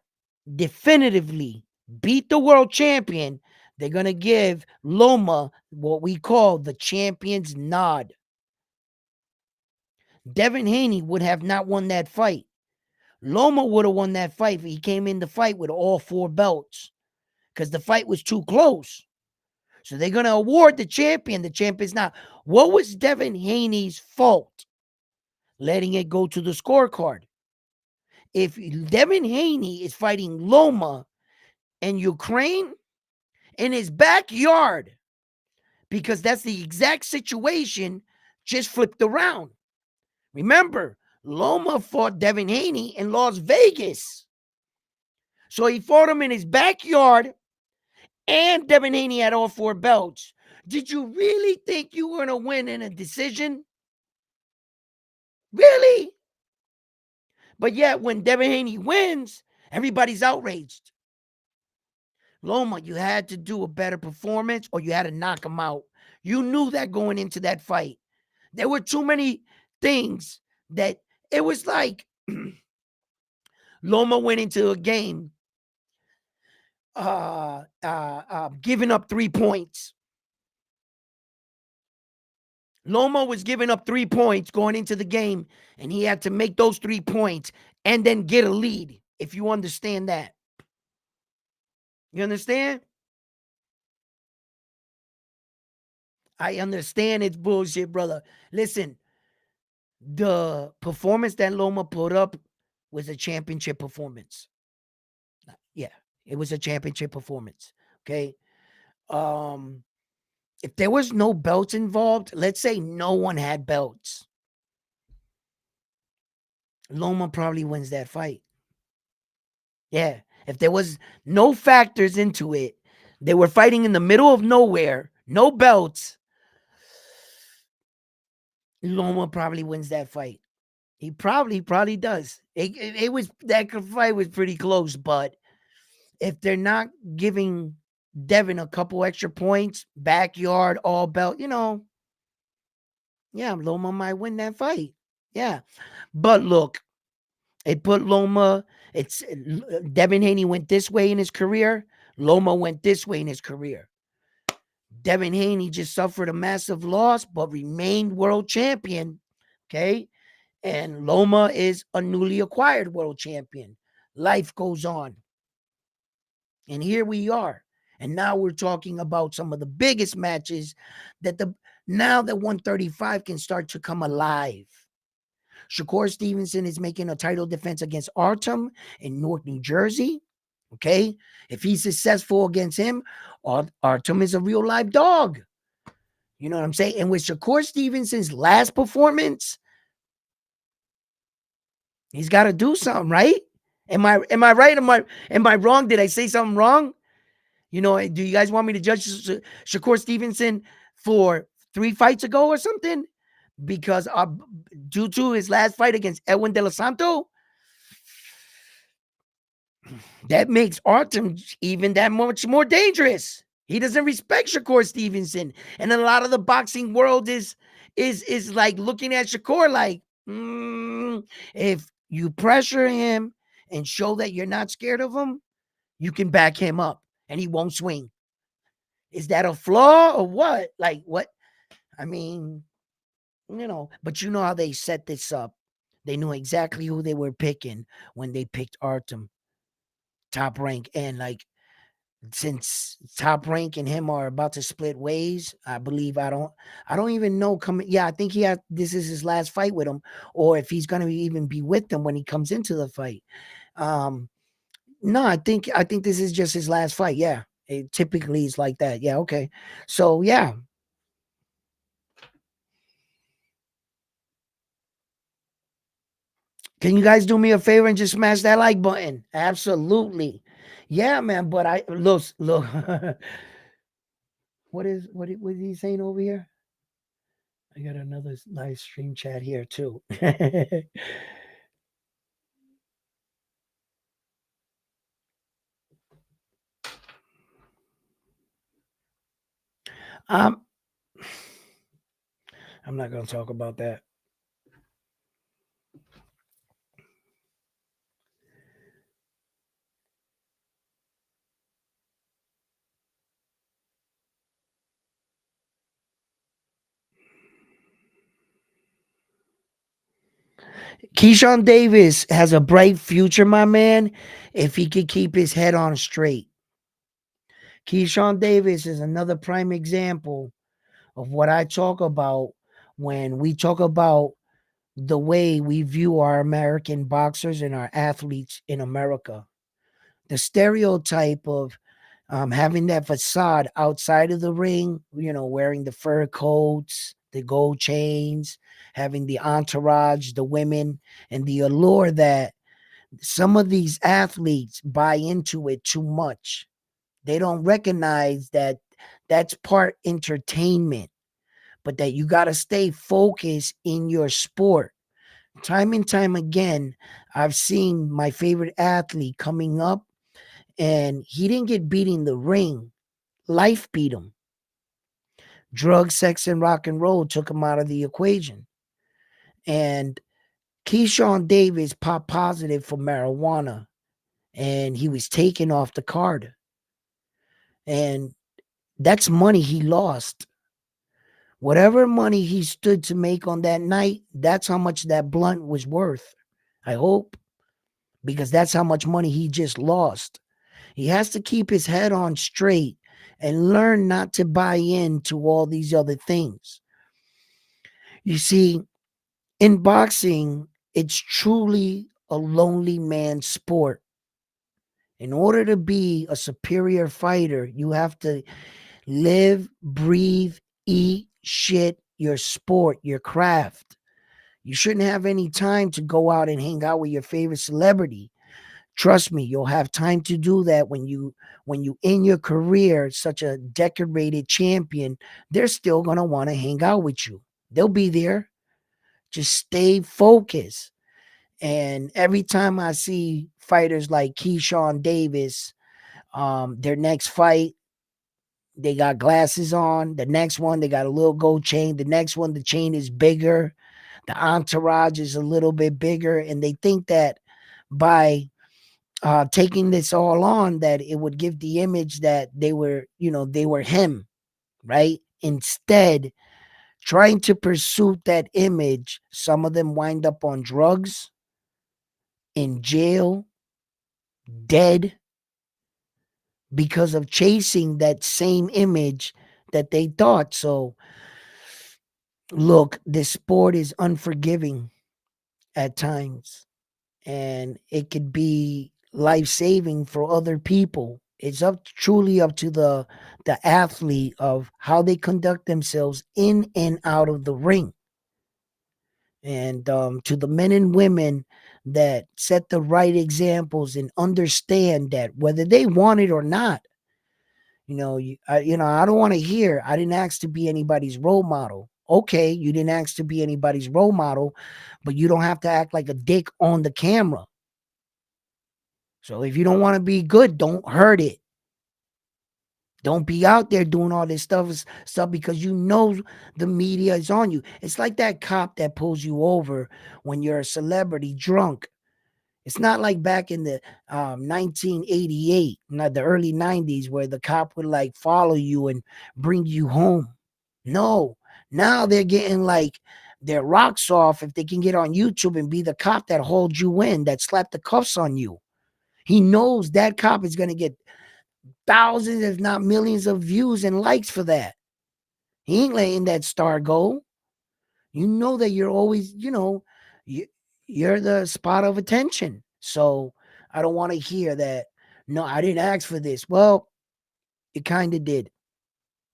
definitively beat the world champion, they're going to give Loma what we call the champion's nod. Devin Haney would have not won that fight. Loma would have won that fight if he came in the fight with all four belts because the fight was too close. So they're going to award the champion. The champion's not. What was Devin Haney's fault? Letting it go to the scorecard. If Devin Haney is fighting Loma in Ukraine in his backyard, because that's the exact situation, just flipped around. Remember, Loma fought Devin Haney in Las Vegas. So he fought him in his backyard, and Devin Haney had all four belts. Did you really think you were going to win in a decision? Really? But yet, when Devin Haney wins, everybody's outraged. Loma, you had to do a better performance or you had to knock him out. You knew that going into that fight. There were too many things that it was like Loma went into a game giving up 3 points. Loma was giving up 3 points going into the game, and he had to make those 3 points and then get a lead, if you understand that. You understand? I understand it's bullshit, brother. Listen, the performance that Loma put up was a championship performance. Yeah, it was a championship performance. Okay. Um, if there was no belts involved, let's say no one had belts, Loma probably wins that fight. Yeah. If there was no factors into it, they were fighting in the middle of nowhere, no belts, Loma probably wins that fight. He probably does. It was that fight was pretty close, but if they're not giving Devin a couple extra points, backyard, all belt, yeah, Loma might win that fight. Yeah. But look, it put Loma, it's Devin Haney went this way in his career. Loma went this way in his career. Devin Haney just suffered a massive loss, but remained world champion. Okay. And Loma is a newly acquired world champion. Life goes on. And here we are. And now we're talking about some of the biggest matches that now that 135 can start to come alive. Shakur Stevenson is making a title defense against Artem in Newark, New Jersey. Okay. If he's successful against him, Artem is a real live dog. You know what I'm saying? And with Shakur Stevenson's last performance, he's got to do something, right? Am I right? Am I wrong? Did I say something wrong? Do you guys want me to judge Shakur Stevenson for 3 fights ago or something? Because due to his last fight against Edwin De Los Santos, that makes Artem even that much more dangerous. He doesn't respect Shakur Stevenson, and a lot of the boxing world is like looking at Shakur like, if you pressure him and show that you're not scared of him, you can back him up, and he won't swing. Is that a flaw or what? Like what? I mean, but you know how they set this up. They knew exactly who they were picking when they picked Artem, Top Rank, and like since Top Rank and him are about to split ways, I believe I don't even know coming. Yeah, I think this is his last fight with him, or if he's gonna even be with them when he comes into the fight. No, I think this is just his last fight. Yeah, it typically is like that. Yeah, okay. So yeah. Can you guys do me a favor and just smash that like button? Absolutely. Yeah, man. But I look. What is he saying over here? I got another live stream chat here too. um, I'm not gonna talk about that. Keyshawn Davis has a bright future, my man, if he could keep his head on straight. Keyshawn Davis is another prime example of what I talk about when we talk about the way we view our American boxers and our athletes in America. The stereotype of having that facade outside of the ring, wearing the fur coats, the gold chains, having the entourage, the women, and the allure that some of these athletes buy into it too much. They don't recognize that that's part entertainment, but that you got to stay focused in your sport. Time and time again, I've seen my favorite athlete coming up, and he didn't get beat in the ring. Life beat him. Drugs, sex, and rock and roll took him out of the equation. And Keyshawn Davis popped positive for marijuana, and he was taken off the card. And that's money he lost. Whatever money he stood to make on that night, that's how much that blunt was worth. I hope. Because that's how much money he just lost. He has to keep his head on straight and learn not to buy into all these other things. You see, in boxing, it's truly a lonely man's sport. In order to be a superior fighter, you have to live, breathe, eat, shit your sport, your craft. You shouldn't have any time to go out and hang out with your favorite celebrity. Trust me, you'll have time to do that when you in your career such a decorated champion, they're still going to want to hang out with you. They'll be there. Just stay focused. And every time I see fighters like Keyshawn Davis, their next fight, they got glasses on. The next one, they got a little gold chain. The next one, the chain is bigger. The entourage is a little bit bigger. And they think that by taking this all on, that it would give the image that they were him, right? Instead, trying to pursue that image, some of them wind up on drugs, in jail, dead, because of chasing that same image that they thought. So, look, this sport is unforgiving at times, and it could be life-saving for other people. It's truly up to the athlete of how they conduct themselves in and out of the ring. And to the men and women that set the right examples and understand that whether they want it or not, I don't want to hear, I didn't ask to be anybody's role model. Okay, you didn't ask to be anybody's role model, but you don't have to act like a dick on the camera. So if you don't want to be good, don't hurt it. Don't be out there doing all this stuff because you know the media is on you. It's like that cop that pulls you over when you're a celebrity drunk. It's not like back in the 1988, not the early 90s, where the cop would like follow you and bring you home. No, now they're getting like their rocks off if they can get on YouTube and be the cop that holds you in, that slapped the cuffs on you. He knows that cop is going to get thousands, if not millions, of views and likes for that. He ain't letting that star go. You know that you're always, you, you're the spot of attention. So I don't want to hear that. No, I didn't ask for this. Well, you kind of did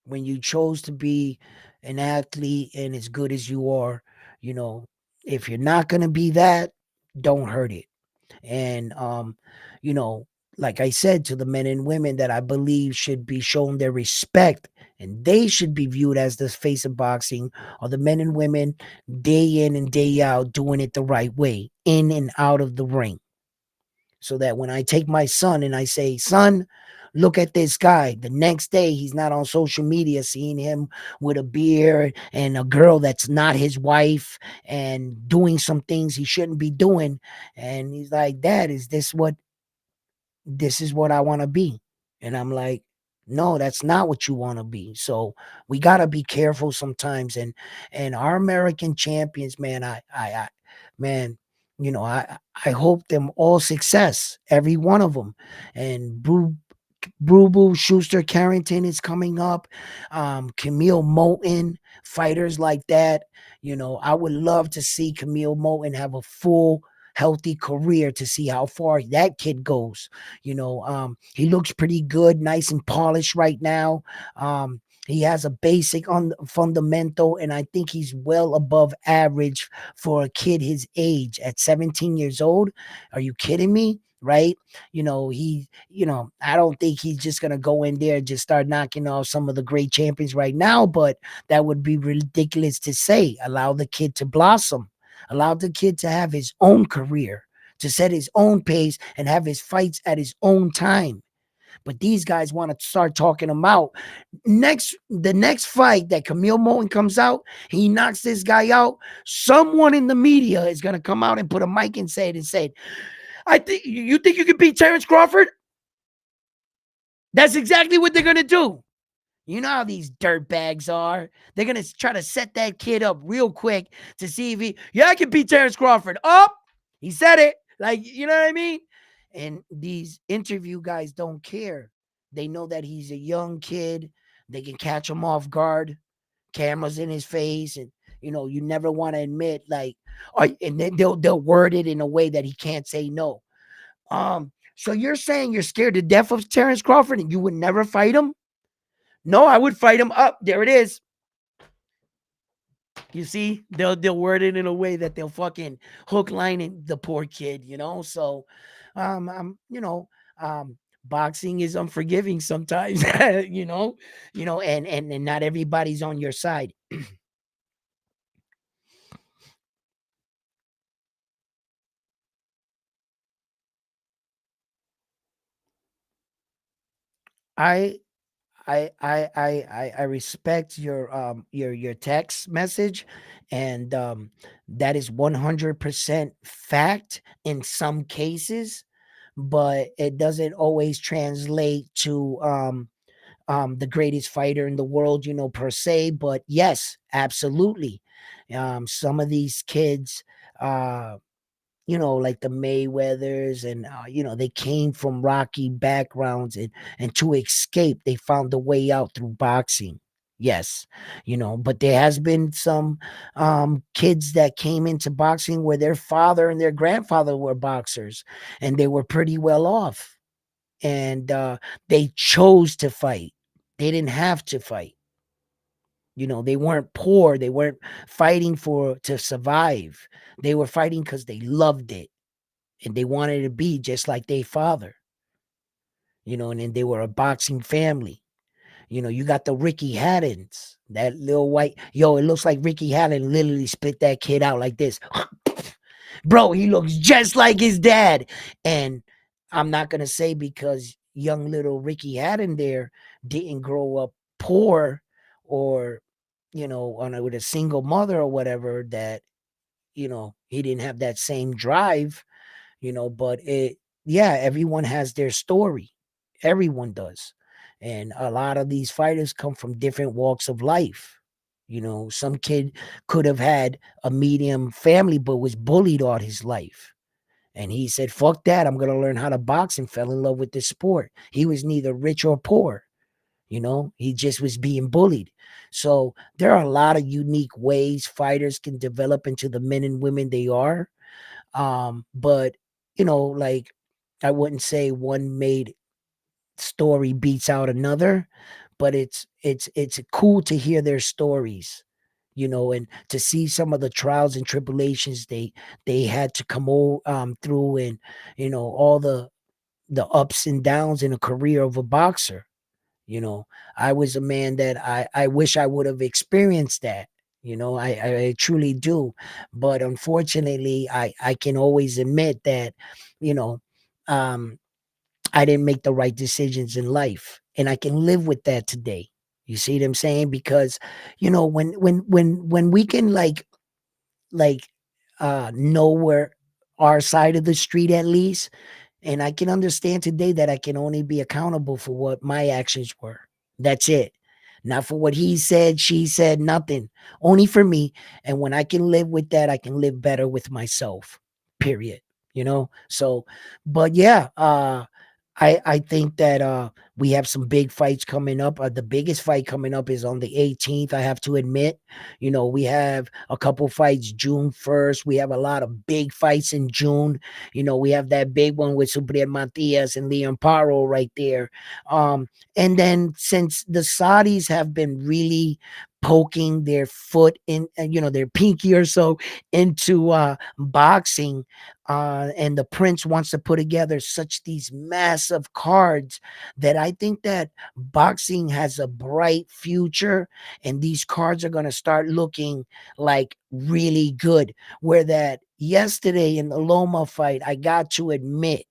when you chose to be an athlete and as good as you are. You know, if you're not going to be that, don't hurt it. And you know like I said, to the men and women that I believe should be shown their respect and they should be viewed as the face of boxing, are the men and women day in and day out doing it the right way, in and out of the ring. So that when I take my son and I say, son, look at this guy, the next day he's not on social media seeing him with a beer and a girl that's not his wife and doing some things he shouldn't be doing. And he's like, Dad, this is what I want to be. And I'm like, no, that's not what you want to be. So we got to be careful sometimes. And our American champions, man, man, I hope them all success, every one of them. And Boo Schuster Carrington is coming up. Camille Moulton, fighters like that. I would love to see Camille Moulton have a full healthy career to see how far that kid goes. He looks pretty good, nice and polished right now. He has a basic on fundamental, and I think he's well above average for a kid his age at 17 years old. Are you kidding me? Right? I don't think he's just gonna go in there and just start knocking off some of the great champions right now, but that would be ridiculous to say. Allow the kid to blossom. Allow the kid to have his own career, to set his own pace and have his fights at his own time. But these guys want to start talking him out. The next fight that Camille Moulton comes out, he knocks this guy out. Someone in the media is gonna come out and put a mic and say, I think you think you can beat Terrence Crawford? That's exactly what they're gonna do. You know how these dirt bags are. They're gonna try to set that kid up real quick to see if I can beat Terrence Crawford. Oh, he said it. Like, you know what I mean? And these interview guys don't care. They know that he's a young kid. They can catch him off guard, cameras in his face, and you never want to admit, like, and then they'll word it in a way that he can't say no. So you're saying you're scared to death of Terrence Crawford and you would never fight him? No, I would fight him. Up there it is. You see, they'll word it in a way that they'll fucking hook, line, and the poor kid. So, I'm boxing is unforgiving sometimes, and not everybody's on your side. I I respect your text message, and that is 100% fact in some cases, but it doesn't always translate to the greatest fighter in the world, per se. But yes, absolutely. Some of these kids, uh, like the Mayweathers, and they came from rocky backgrounds, and to escape, they found a way out through boxing. Yes, but there has been some kids that came into boxing where their father and their grandfather were boxers, and they were pretty well off, and they chose to fight. They didn't have to fight. They weren't poor. They weren't fighting for to survive. They were fighting because they loved it and they wanted to be just like their father, and then they were a boxing family. You got the Ricky Haddons, that little white, it looks like Ricky Haddon literally spit that kid out like this. Bro, he looks just like his dad. And I'm not going to say because young little Ricky Haddon there didn't grow up poor, or, with a single mother or whatever, that, he didn't have that same drive. But yeah, everyone has their story. Everyone does. And a lot of these fighters come from different walks of life. Some kid could have had a medium family, but was bullied all his life. And he said, fuck that. I'm going to learn how to box, and fell in love with the sport. He was neither rich or poor. He just was being bullied. So there are a lot of unique ways fighters can develop into the men and women they are. But like, I wouldn't say one made story beats out another, but it's cool to hear their stories, and to see some of the trials and tribulations they had to come through, and all the ups and downs in a career of a boxer. You know, I was a man that I wish I would have experienced that. I truly do. But unfortunately, I can always admit that, you know, um, I didn't make the right decisions in life. And I can live with that today. You see what I'm saying? Because, when we can like know where our side of the street, at least, and I can understand today that I can only be accountable for what my actions were. That's it. Not for what he said, she said, nothing. Only for me. And when I can live with that, I can live better with myself. Period. So, but yeah, I think that we have some big fights coming up. The biggest fight coming up is on the 18th. I have to admit, we have a couple fights June 1st. We have a lot of big fights in June. We have that big one with Subriel Matias and Leon Paro right there. And then since the Saudis have been really poking their foot in, their pinky or so into boxing, and the prince wants to put together such these massive cards, that I think that boxing has a bright future, and these cards are going to start looking like really good. Where that yesterday in the Loma fight, I got to admit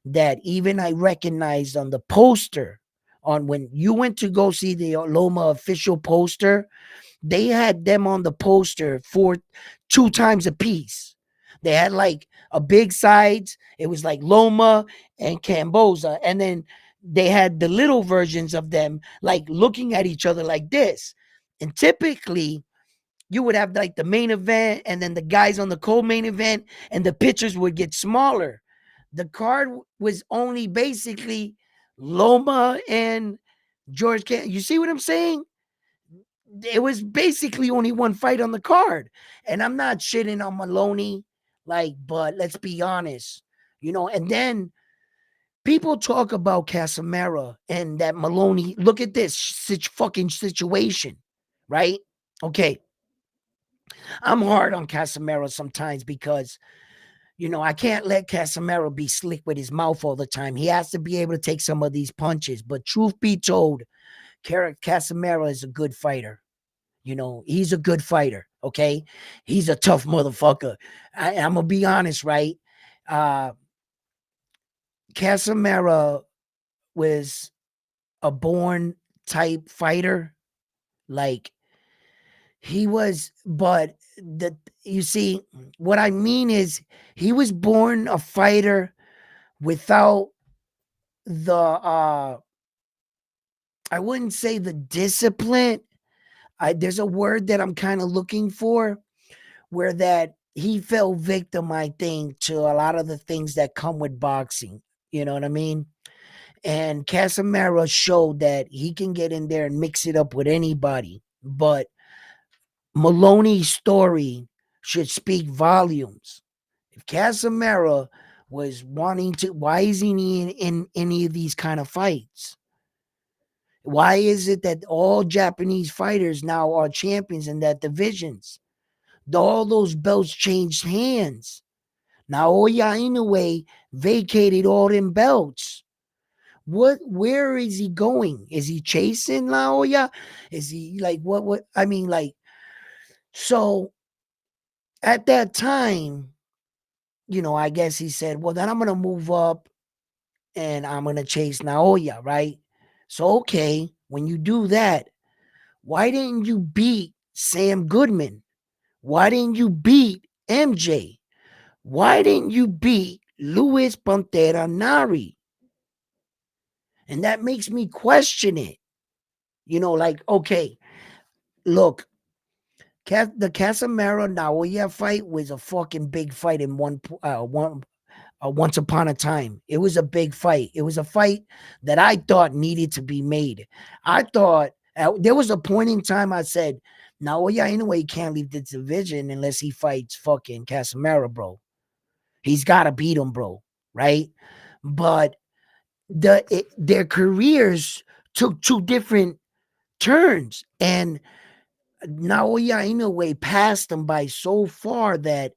that even I recognized on the poster, on when you went to go see the Loma official poster, they had them on the poster for 2 times a piece. They had like a big sides. It was like Loma and Camboza. And then they had the little versions of them like looking at each other like this. And typically you would have like the main event and then the guys on the co-main event, and the pictures would get smaller. The card was only basically Loma and George Can. You see what I'm saying? It was basically only one fight on the card. And I'm not shitting on Maloney, like, but let's be honest, and then people talk about Casamera and that Maloney. Look at this fucking situation, right? Okay. I'm hard on Casamera sometimes because, I can't let Casamera be slick with his mouth all the time. He has to be able to take some of these punches. But truth be told, Casamera is a good fighter. He's a good fighter. Okay. He's a tough motherfucker. I'm going to be honest, right? Casamera was a born type fighter. Like, he was, but you see, what I mean is he was born a fighter without the I wouldn't say the discipline. There's a word that I'm kind of looking for, where that he fell victim, I think, to a lot of the things that come with boxing. You know what I mean? And Casamera showed that he can get in there and mix it up with anybody. But Maloney's story should speak volumes. If Casamera was wanting to, why isn't he in any of these kind of fights? Why is it that all Japanese fighters now are champions in that divisions? All those belts changed hands. Naoya Inoue vacated all them belts. Where is he going? Is he chasing Naoya? Is he like what I mean, like, so at that time, I guess he said, well, then I'm gonna move up and I'm gonna chase Naoya, right? So okay, when you do that, why didn't you beat Sam Goodman? Why didn't you beat MJ? Why didn't you beat Luis Pantera Nari? And that makes me question it. Like, okay, look, the Casamero Naoya fight was a fucking big fight in once upon a time. It was a big fight. It was a fight that I thought needed to be made. I thought there was a point in time I said, Naoya anyway can't leave the division unless he fights fucking Casamero, bro. He's got to beat him, bro. Right? But their careers took two different turns, and Naoya Inoue passed him by so far that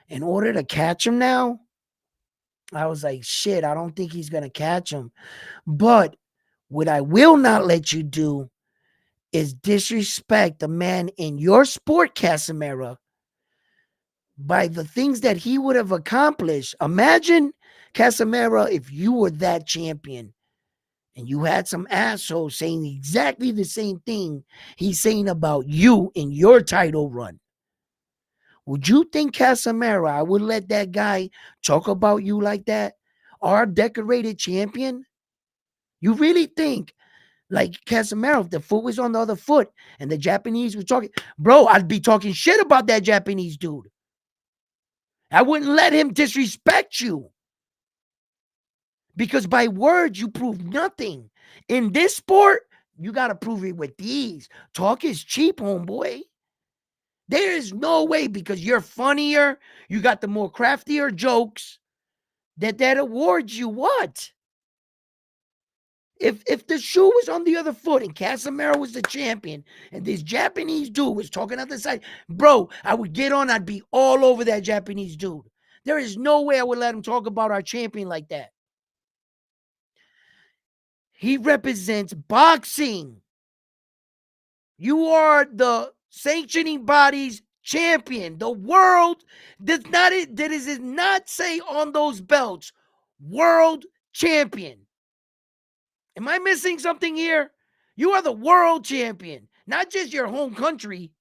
in order to catch him now, I was like, shit, I don't think he's going to catch him. But what I will not let you do is disrespect the man in your sport, Casamera, by the things that he would have accomplished. Imagine, Casamera, if you were that champion and you had some asshole saying exactly the same thing he's saying about you in your title run. Would you think, Casamera, I would let that guy talk about you like that? Our decorated champion? You really think, like, Casamera, if the foot was on the other foot and the Japanese were talking, bro, I'd be talking shit about that Japanese dude. I wouldn't let him disrespect you. Because by words, you prove nothing. In this sport, you got to prove it with these. Talk is cheap, homeboy. There is no way, because you're funnier, you got the more craftier jokes, that awards you what? If the shoe was on the other foot and Casamero was the champion and this Japanese dude was talking on the side, bro, I would get on, I'd be all over that Japanese dude. There is no way I would let him talk about our champion like that. He represents boxing. You are the sanctioning body's champion. The world does not say on those belts, world champion. Am I missing something here? You are the world champion, not just your home country.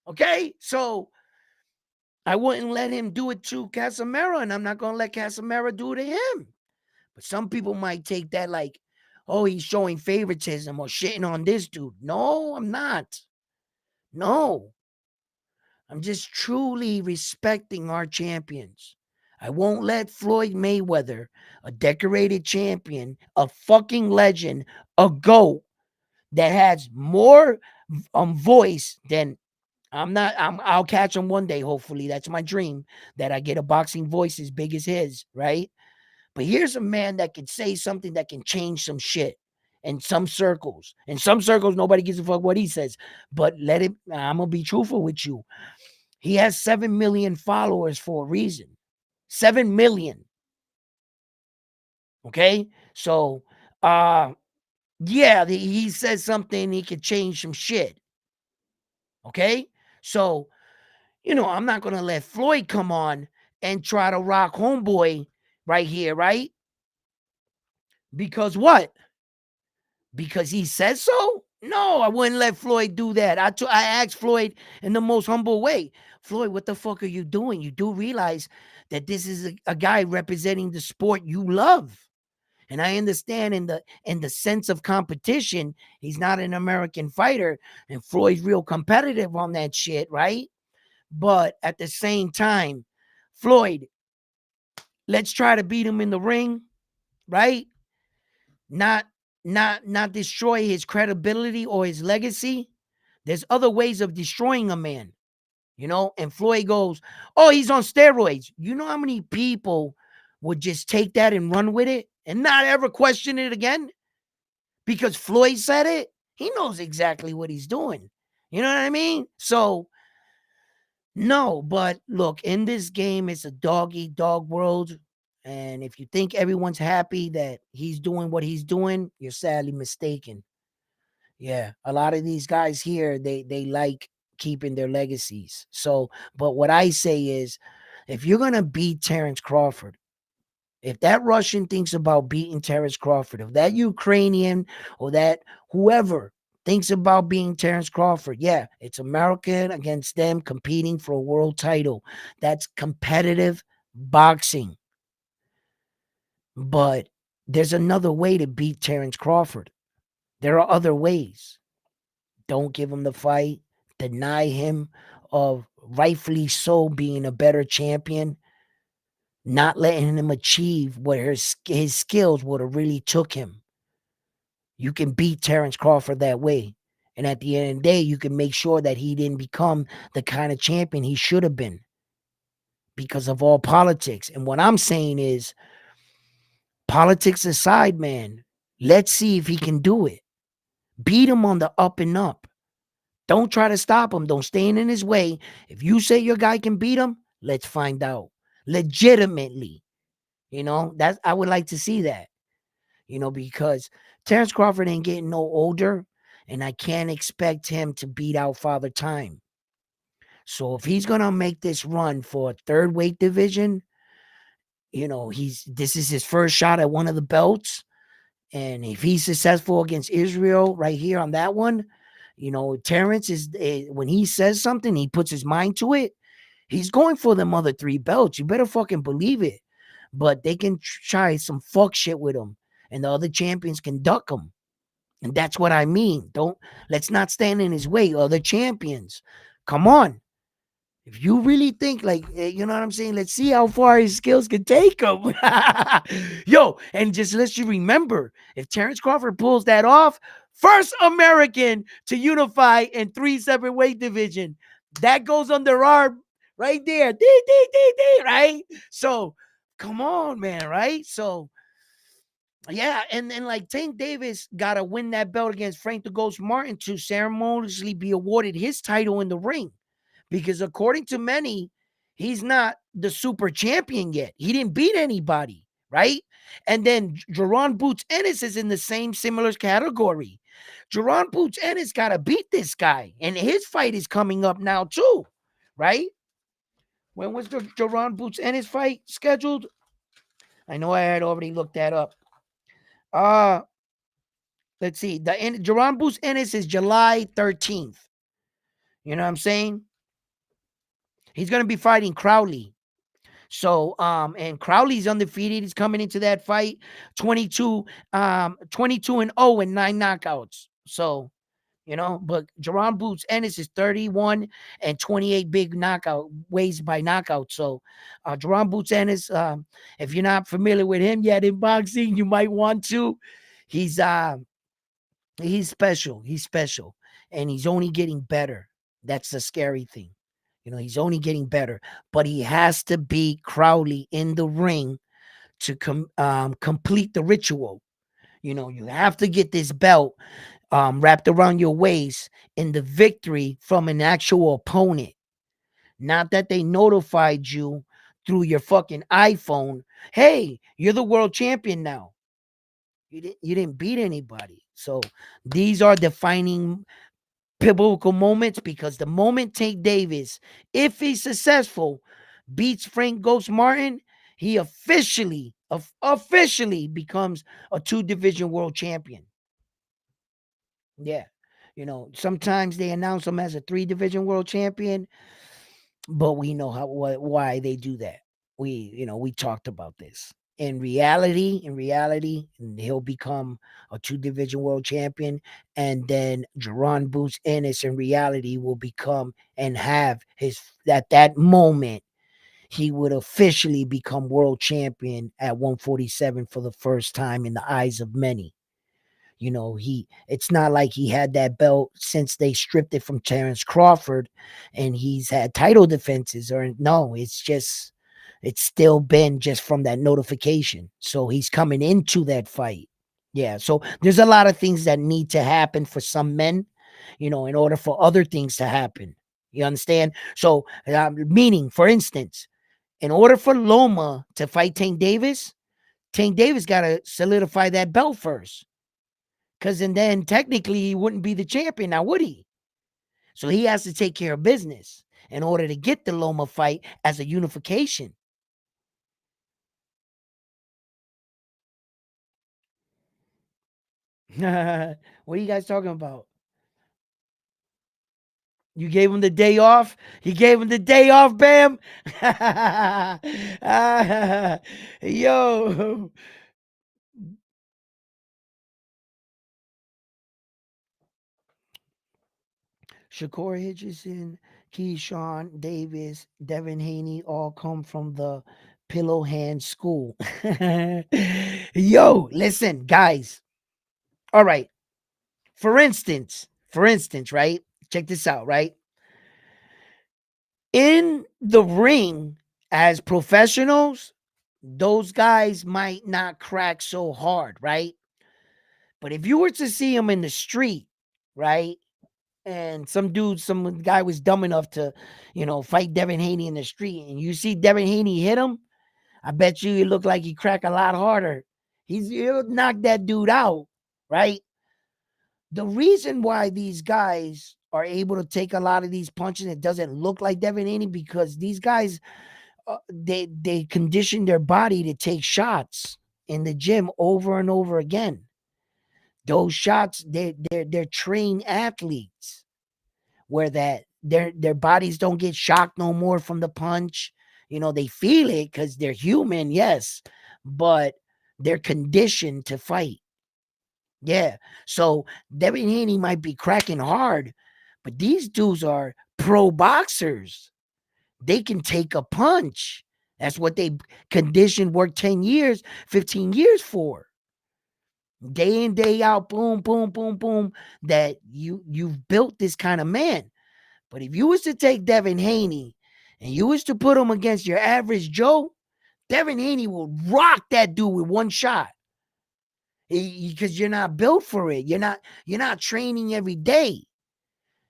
Okay? So I wouldn't let him do it to Casamera, and I'm not going to let Casamera do it to him. But some people might take that like, oh, he's showing favoritism or shitting on this dude. No, I'm not. No. I'm just truly respecting our champions. I won't let Floyd Mayweather, a decorated champion, a fucking legend, a GOAT that has more voice than I'll catch him one day, hopefully. That's my dream, that I get a boxing voice as big as his, right? But here's a man that can say something that can change some shit in some circles. In some circles, nobody gives a fuck what he says. But I'm gonna be truthful with you. He has 7 million followers for a reason. 7 million. Okay? So yeah, he says something, he could change some shit. Okay? So, I'm not gonna let Floyd come on and try to rock homeboy right here, right? Because what? Because he says so? No, I wouldn't let Floyd do that. I asked Floyd in the most humble way, Floyd, what the fuck are you doing? You do realize that this is a guy representing the sport you love. And I understand in the sense of competition, he's not an American fighter, and Floyd's real competitive on that shit, right? But at the same time, Floyd, let's try to beat him in the ring, right? Not not destroy his credibility or his legacy. There's other ways of destroying a man, And Floyd goes, "Oh, he's on steroids." You know how many people would just take that and run with it and not ever question it again because Floyd said it? He knows exactly what he's doing. You know what I mean? So no, but look, in this game, it's a dog eat dog world. And if you think everyone's happy that he's doing what he's doing, you're sadly mistaken. Yeah, a lot of these guys here, they like keeping their legacies. So, but what I say is, if you're gonna beat Terrence Crawford, if that Russian thinks about beating Terrence Crawford, if that Ukrainian or that whoever thinks about being Terrence Crawford, yeah, it's American against them competing for a world title. That's competitive boxing. But there's another way to beat Terrence Crawford. There are other ways. Don't give him the fight. Deny him of rightfully so being a better champion. Not letting him achieve what his skills would have really took him. You can beat Terrence Crawford that way. And at the end of the day, you can make sure that he didn't become the kind of champion he should have been because of all politics. And what I'm saying is, politics aside, man, let's see if he can do it. Beat him on the up and up. Don't try to stop him. Don't stand in his way. If you say your guy can beat him, let's find out. Legitimately. That's I would like to see that. Because Terrence Crawford ain't getting no older, and I can't expect him to beat out Father Time. So if he's gonna make this run for a third weight division, this is his first shot at one of the belts. And if he's successful against Israel right here on that one, Terrence is when he says something, he puts his mind to it. He's going for them other 3 belts. You better fucking believe it. But they can try some fuck shit with him, and the other champions can duck him. And that's what I mean. Let's not stand in his way. Other champions, come on. If you really think you know what I'm saying, let's see how far his skills can take him. Yo, and just let you remember, if Terrence Crawford pulls that off, first American to unify in 3 separate weight division. That goes under our right there. Right? So, come on, man, right? So, yeah, and like Tank Davis got to win that belt against Frank the Ghost Martin to ceremoniously be awarded his title in the ring. Because according to many, he's not the super champion yet. He didn't beat anybody, right? And then Jerron Boots Ennis is in the same similar category. Jerron Boots Ennis got to beat this guy, and his fight is coming up now too, right? When was the Jerron Boots Ennis fight scheduled? I know I had already looked that up. Let's see. The Jerron Boots Ennis is July 13th. You know what I'm saying? He's going to be fighting Crowley. So, and Crowley's undefeated. He's coming into that fight 22 and 0 and 9 knockouts. So, But Jerron Boots Ennis is 31 and 28 big knockout ways by knockout. So Jerron Boots Ennis, if you're not familiar with him yet in boxing, you might want to. He's he's special. He's special. And he's only getting better. That's the scary thing. He's only getting better. But he has to beat Crowley in the ring to complete the ritual. You have to get this belt wrapped around your waist in the victory from an actual opponent. Not that they notified you through your fucking iPhone. Hey, you're the world champion now. You didn't beat anybody. So these are defining pivotal moments, because the moment Tank Davis, if he's successful, beats Frank Ghost Martin, he officially becomes a 2 division world champion. Yeah. Sometimes they announce him as a 3 division world champion, but we know why they do that. We talked about this. In reality, he'll become a 2 division world champion, and then Jerron Boots Ennis in reality will become and have his at that moment he would officially become world champion at 147 for the first time in the eyes of many. It's not like he had that belt since they stripped it from Terrence Crawford and he's had title defenses, or no, it's still been just from that notification. So he's coming into that fight. Yeah. So there's a lot of things that need to happen for some men, in order for other things to happen. You understand? So, meaning, for instance, in order for Loma to fight Tank Davis got to solidify that belt first. Because then technically he wouldn't be the champion now, would he? So he has to take care of business in order to get the Loma fight as a unification. What are you guys talking about? You gave him the day off? He gave him the day off, Bam? Yo. Shakur Hitchison, Keyshawn Davis, Devin Haney all come from the Pillow Hand School. Yo, listen, guys. All right. For instance, right? Check this out, right? In the ring, as professionals, those guys might not crack so hard, right? But if you were to see them in the street, right? And some guy was dumb enough to, fight Devin Haney in the street, and you see Devin Haney hit him, I bet you it looked like he crack a lot harder. He'll knock that dude out, right? The reason why these guys are able to take a lot of these punches, it doesn't look like Devin Haney, because these guys, they condition their body to take shots in the gym over and over again. Those shots, they're trained athletes, where that their bodies don't get shocked no more from the punch. They feel it because they're human, yes, but they're conditioned to fight. Yeah. So Devin Haney might be cracking hard, but these dudes are pro boxers. They can take a punch. That's what they conditioned, work 10 years, 15 years for. Day in, day out, boom, boom, boom, boom. That you've built this kind of man. But if you was to take Devin Haney and you was to put him against your average Joe, Devin Haney will rock that dude with one shot. Because you're not built for it. You're not training every day.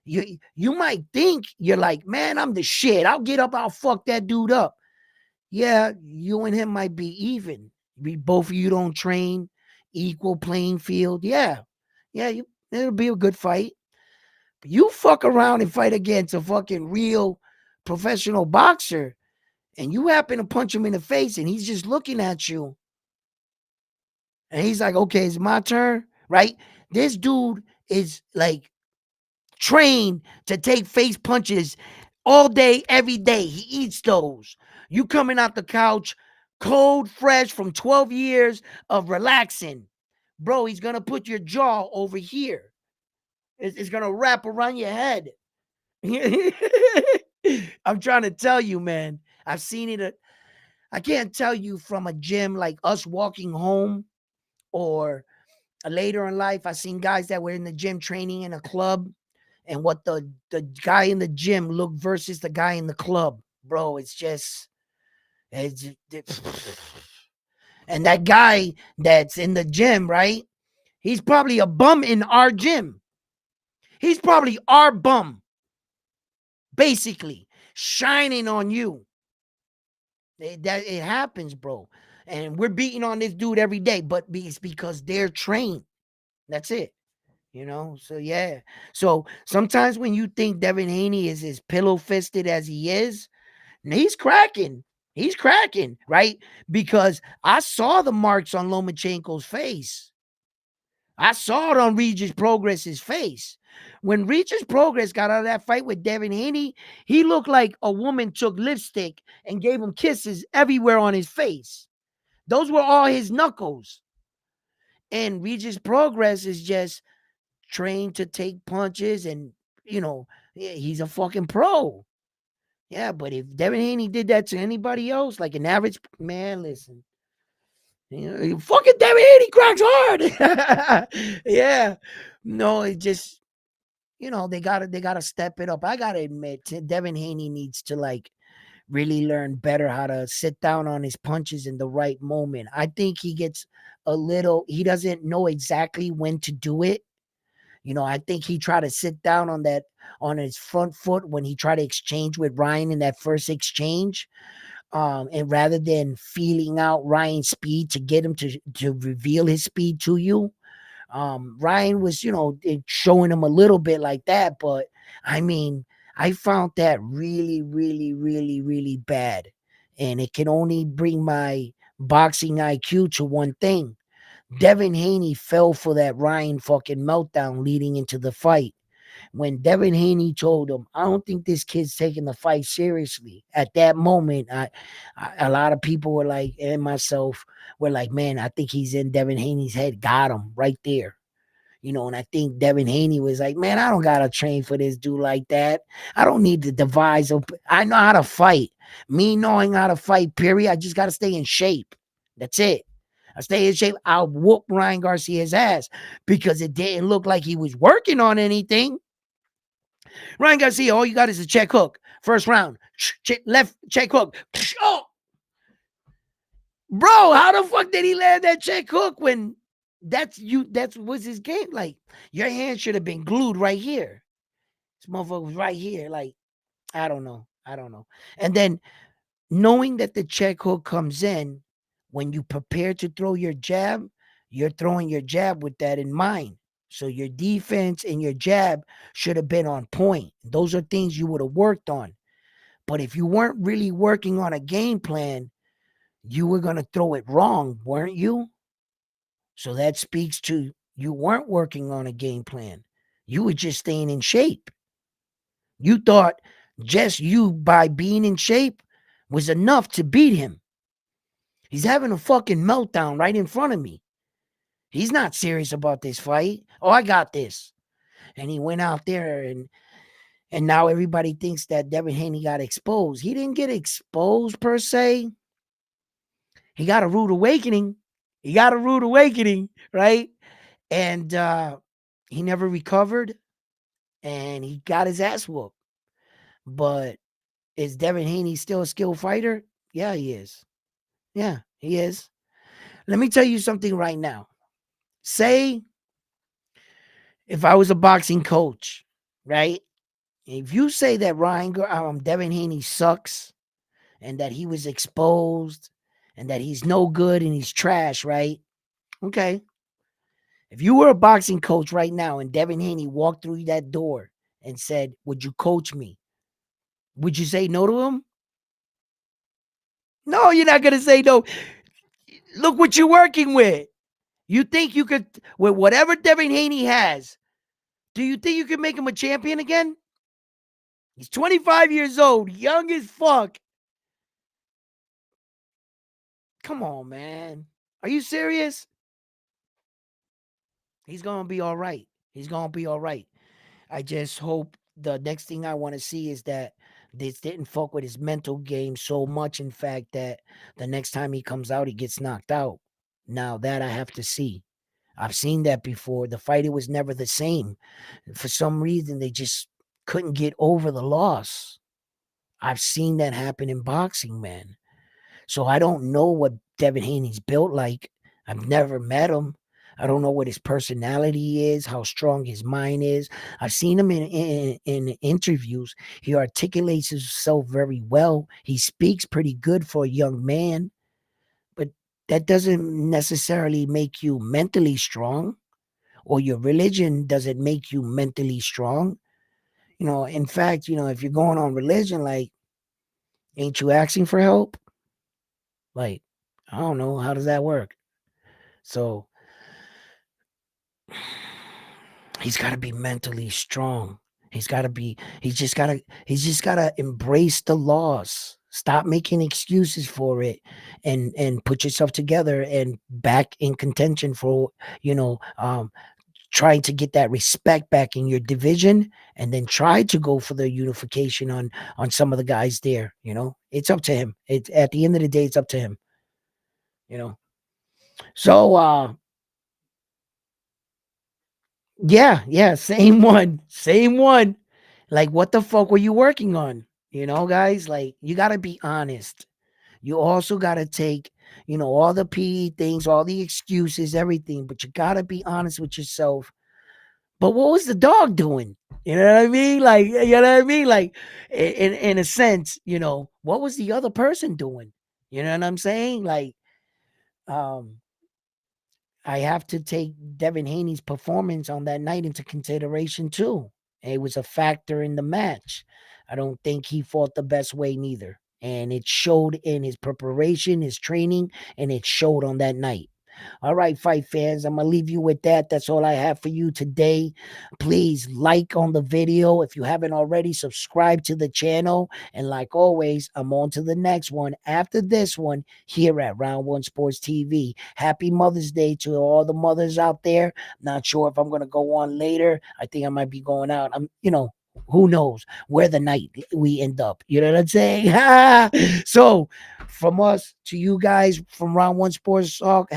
You might think you're like, man, I'm the shit. I'll get up, I'll fuck that dude up. Yeah, you and him might be even. Both of you don't train, equal playing field. Yeah. Yeah, it'll be a good fight. But you fuck around and fight against a fucking real professional boxer, and you happen to punch him in the face and he's just looking at you. And he's like, okay, it's my turn, right? This dude is like trained to take face punches all day, every day. He eats those. You coming out the couch, cold, fresh from 12 years of relaxing. Bro, he's going to put your jaw over here. It's gonna wrap around your head. I'm trying to tell you, man. I've seen it. I can't tell you from a gym like us walking home or later in life. I've seen guys that were in the gym training in a club and what the guy in the gym looked versus the guy in the club. Bro, it's just it's, and that guy that's in the gym, right? He's probably a bum in our gym. He's probably our bum, basically, shining on you. It happens, bro. And we're beating on this dude every day, but it's because they're trained. That's it. So yeah. So sometimes when you think Devin Haney is as pillow fisted as he is, he's cracking. He's cracking, right? Because I saw the marks on Lomachenko's face. I saw it on Regis Progress's face. When Regis Progress got out of that fight with Devin Haney, he looked like a woman took lipstick and gave him kisses everywhere on his face. Those were all his knuckles. And Regis Progress is just trained to take punches and, he's a fucking pro. Yeah, but if Devin Haney did that to anybody else, like an average man, listen, fucking Devin Haney cracks hard. Yeah. No, it just, they gotta step it up. I gotta admit, Devin Haney needs to like really learn better how to sit down on his punches in the right moment. I think he doesn't know exactly when to do it. I think he tried to sit down on his front foot when he tried to exchange with Ryan in that first exchange. And rather than feeling out Ryan's speed to get him to reveal his speed to you, Ryan was, showing him a little bit like that. But I mean, I found that really, really, really, really bad. And it can only bring my boxing IQ to one thing. Devin Haney fell for that Ryan fucking meltdown leading into the fight. When Devin Haney told him, I don't think this kid's taking the fight seriously. At that moment, a lot of people were like, and myself were like, man, I think he's in Devin Haney's head. Got him right there. And I think Devin Haney was like, man, I don't got to train for this dude like that. I don't need to devise. I know how to fight. Me knowing how to fight, period. I just got to stay in shape. That's it. I stay in shape. I'll whoop Ryan Garcia's ass because it didn't look like he was working on anything. Ryan Garcia, all you got is a check hook. First round. Left check hook. Oh, bro, how the fuck did he land that check hook when that's was his game? Like, your hand should have been glued right here. This motherfucker was right here. Like, I don't know. And then knowing that the check hook comes in, when you prepare to throw your jab, you're throwing your jab with that in mind. So your defense and your jab should have been on point. Those are things you would have worked on. But if you weren't really working on a game plan, you were going to throw it wrong, weren't you? So that speaks to you weren't working on a game plan. You were just staying in shape. You thought just you by being in shape was enough to beat him. He's having a fucking meltdown right in front of me. He's not serious about this fight. Oh, I got this. And he went out there and now everybody thinks that Devin Haney got exposed. He didn't get exposed per se. He got a rude awakening. Right? And he never recovered and he got his ass whooped. But is Devin Haney still a skilled fighter? Yeah, he is. Yeah, he is. Let me tell you something right now. Say if I was a boxing coach, right? If you say that Devin Haney sucks and that he was exposed and that he's no good and he's trash, right? Okay. If you were a boxing coach right now and Devin Haney walked through that door and said, would you coach me? Would you say no to him? No, you're not going to say no. Look what you're working with. You think you could, with whatever Devin Haney has, do you think you can make him a champion again? He's 25 years old, young as fuck. Come on, man. Are you serious? He's going to be all right. He's going to be all right. I just hope the next thing I want to see is that this didn't fuck with his mental game so much, in fact, that the next time he comes out, he gets knocked out. Now that I have to see. I've seen that before. The fighter was never the same. For some reason, they just couldn't get over the loss. I've seen that happen in boxing, man. So I don't know what Devin Haney's built like. I've never met him. I don't know what his personality is, how strong his mind is. I've seen him in interviews. He articulates himself very well. He speaks pretty good for a young man, but that doesn't necessarily make you mentally strong, or your religion doesn't make you mentally strong. In fact, if you're going on religion, like, ain't you asking for help? Like, I don't know. How does that work? So he's got to be mentally strong. He's just got to embrace the loss. Stop making excuses for it, and put yourself together and back in contention for, trying to get that respect back in your division, and then try to go for the unification on some of the guys there. It's up to him. It's at the end of the day, it's up to him, you know. So yeah, yeah, same one. Same one. Like, what the fuck were you working on? Guys, like, you got to be honest. You also got to take, all the PE things, all the excuses, everything, but you got to be honest with yourself. But what was the dog doing? You know what I mean? Like, you know what I mean? Like, in a sense, what was the other person doing? You know what I'm saying? Like, um, I have to take Devin Haney's performance on that night into consideration too. It was a factor in the match. I don't think he fought the best way neither. And it showed in his preparation, his training, and it showed on that night. All right, fight fans, I'm going to leave you with that. That's all I have for you today. Please like on the video. If you haven't already, subscribe to the channel. And like always, I'm on to the next one after this one here at Round One Sports TV. Happy Mother's Day to all the mothers out there. Not sure if I'm going to go on later. I think I might be going out. Who knows where the night we end up. You know what I'm saying? So, from us to you guys from Round One Sports Talk,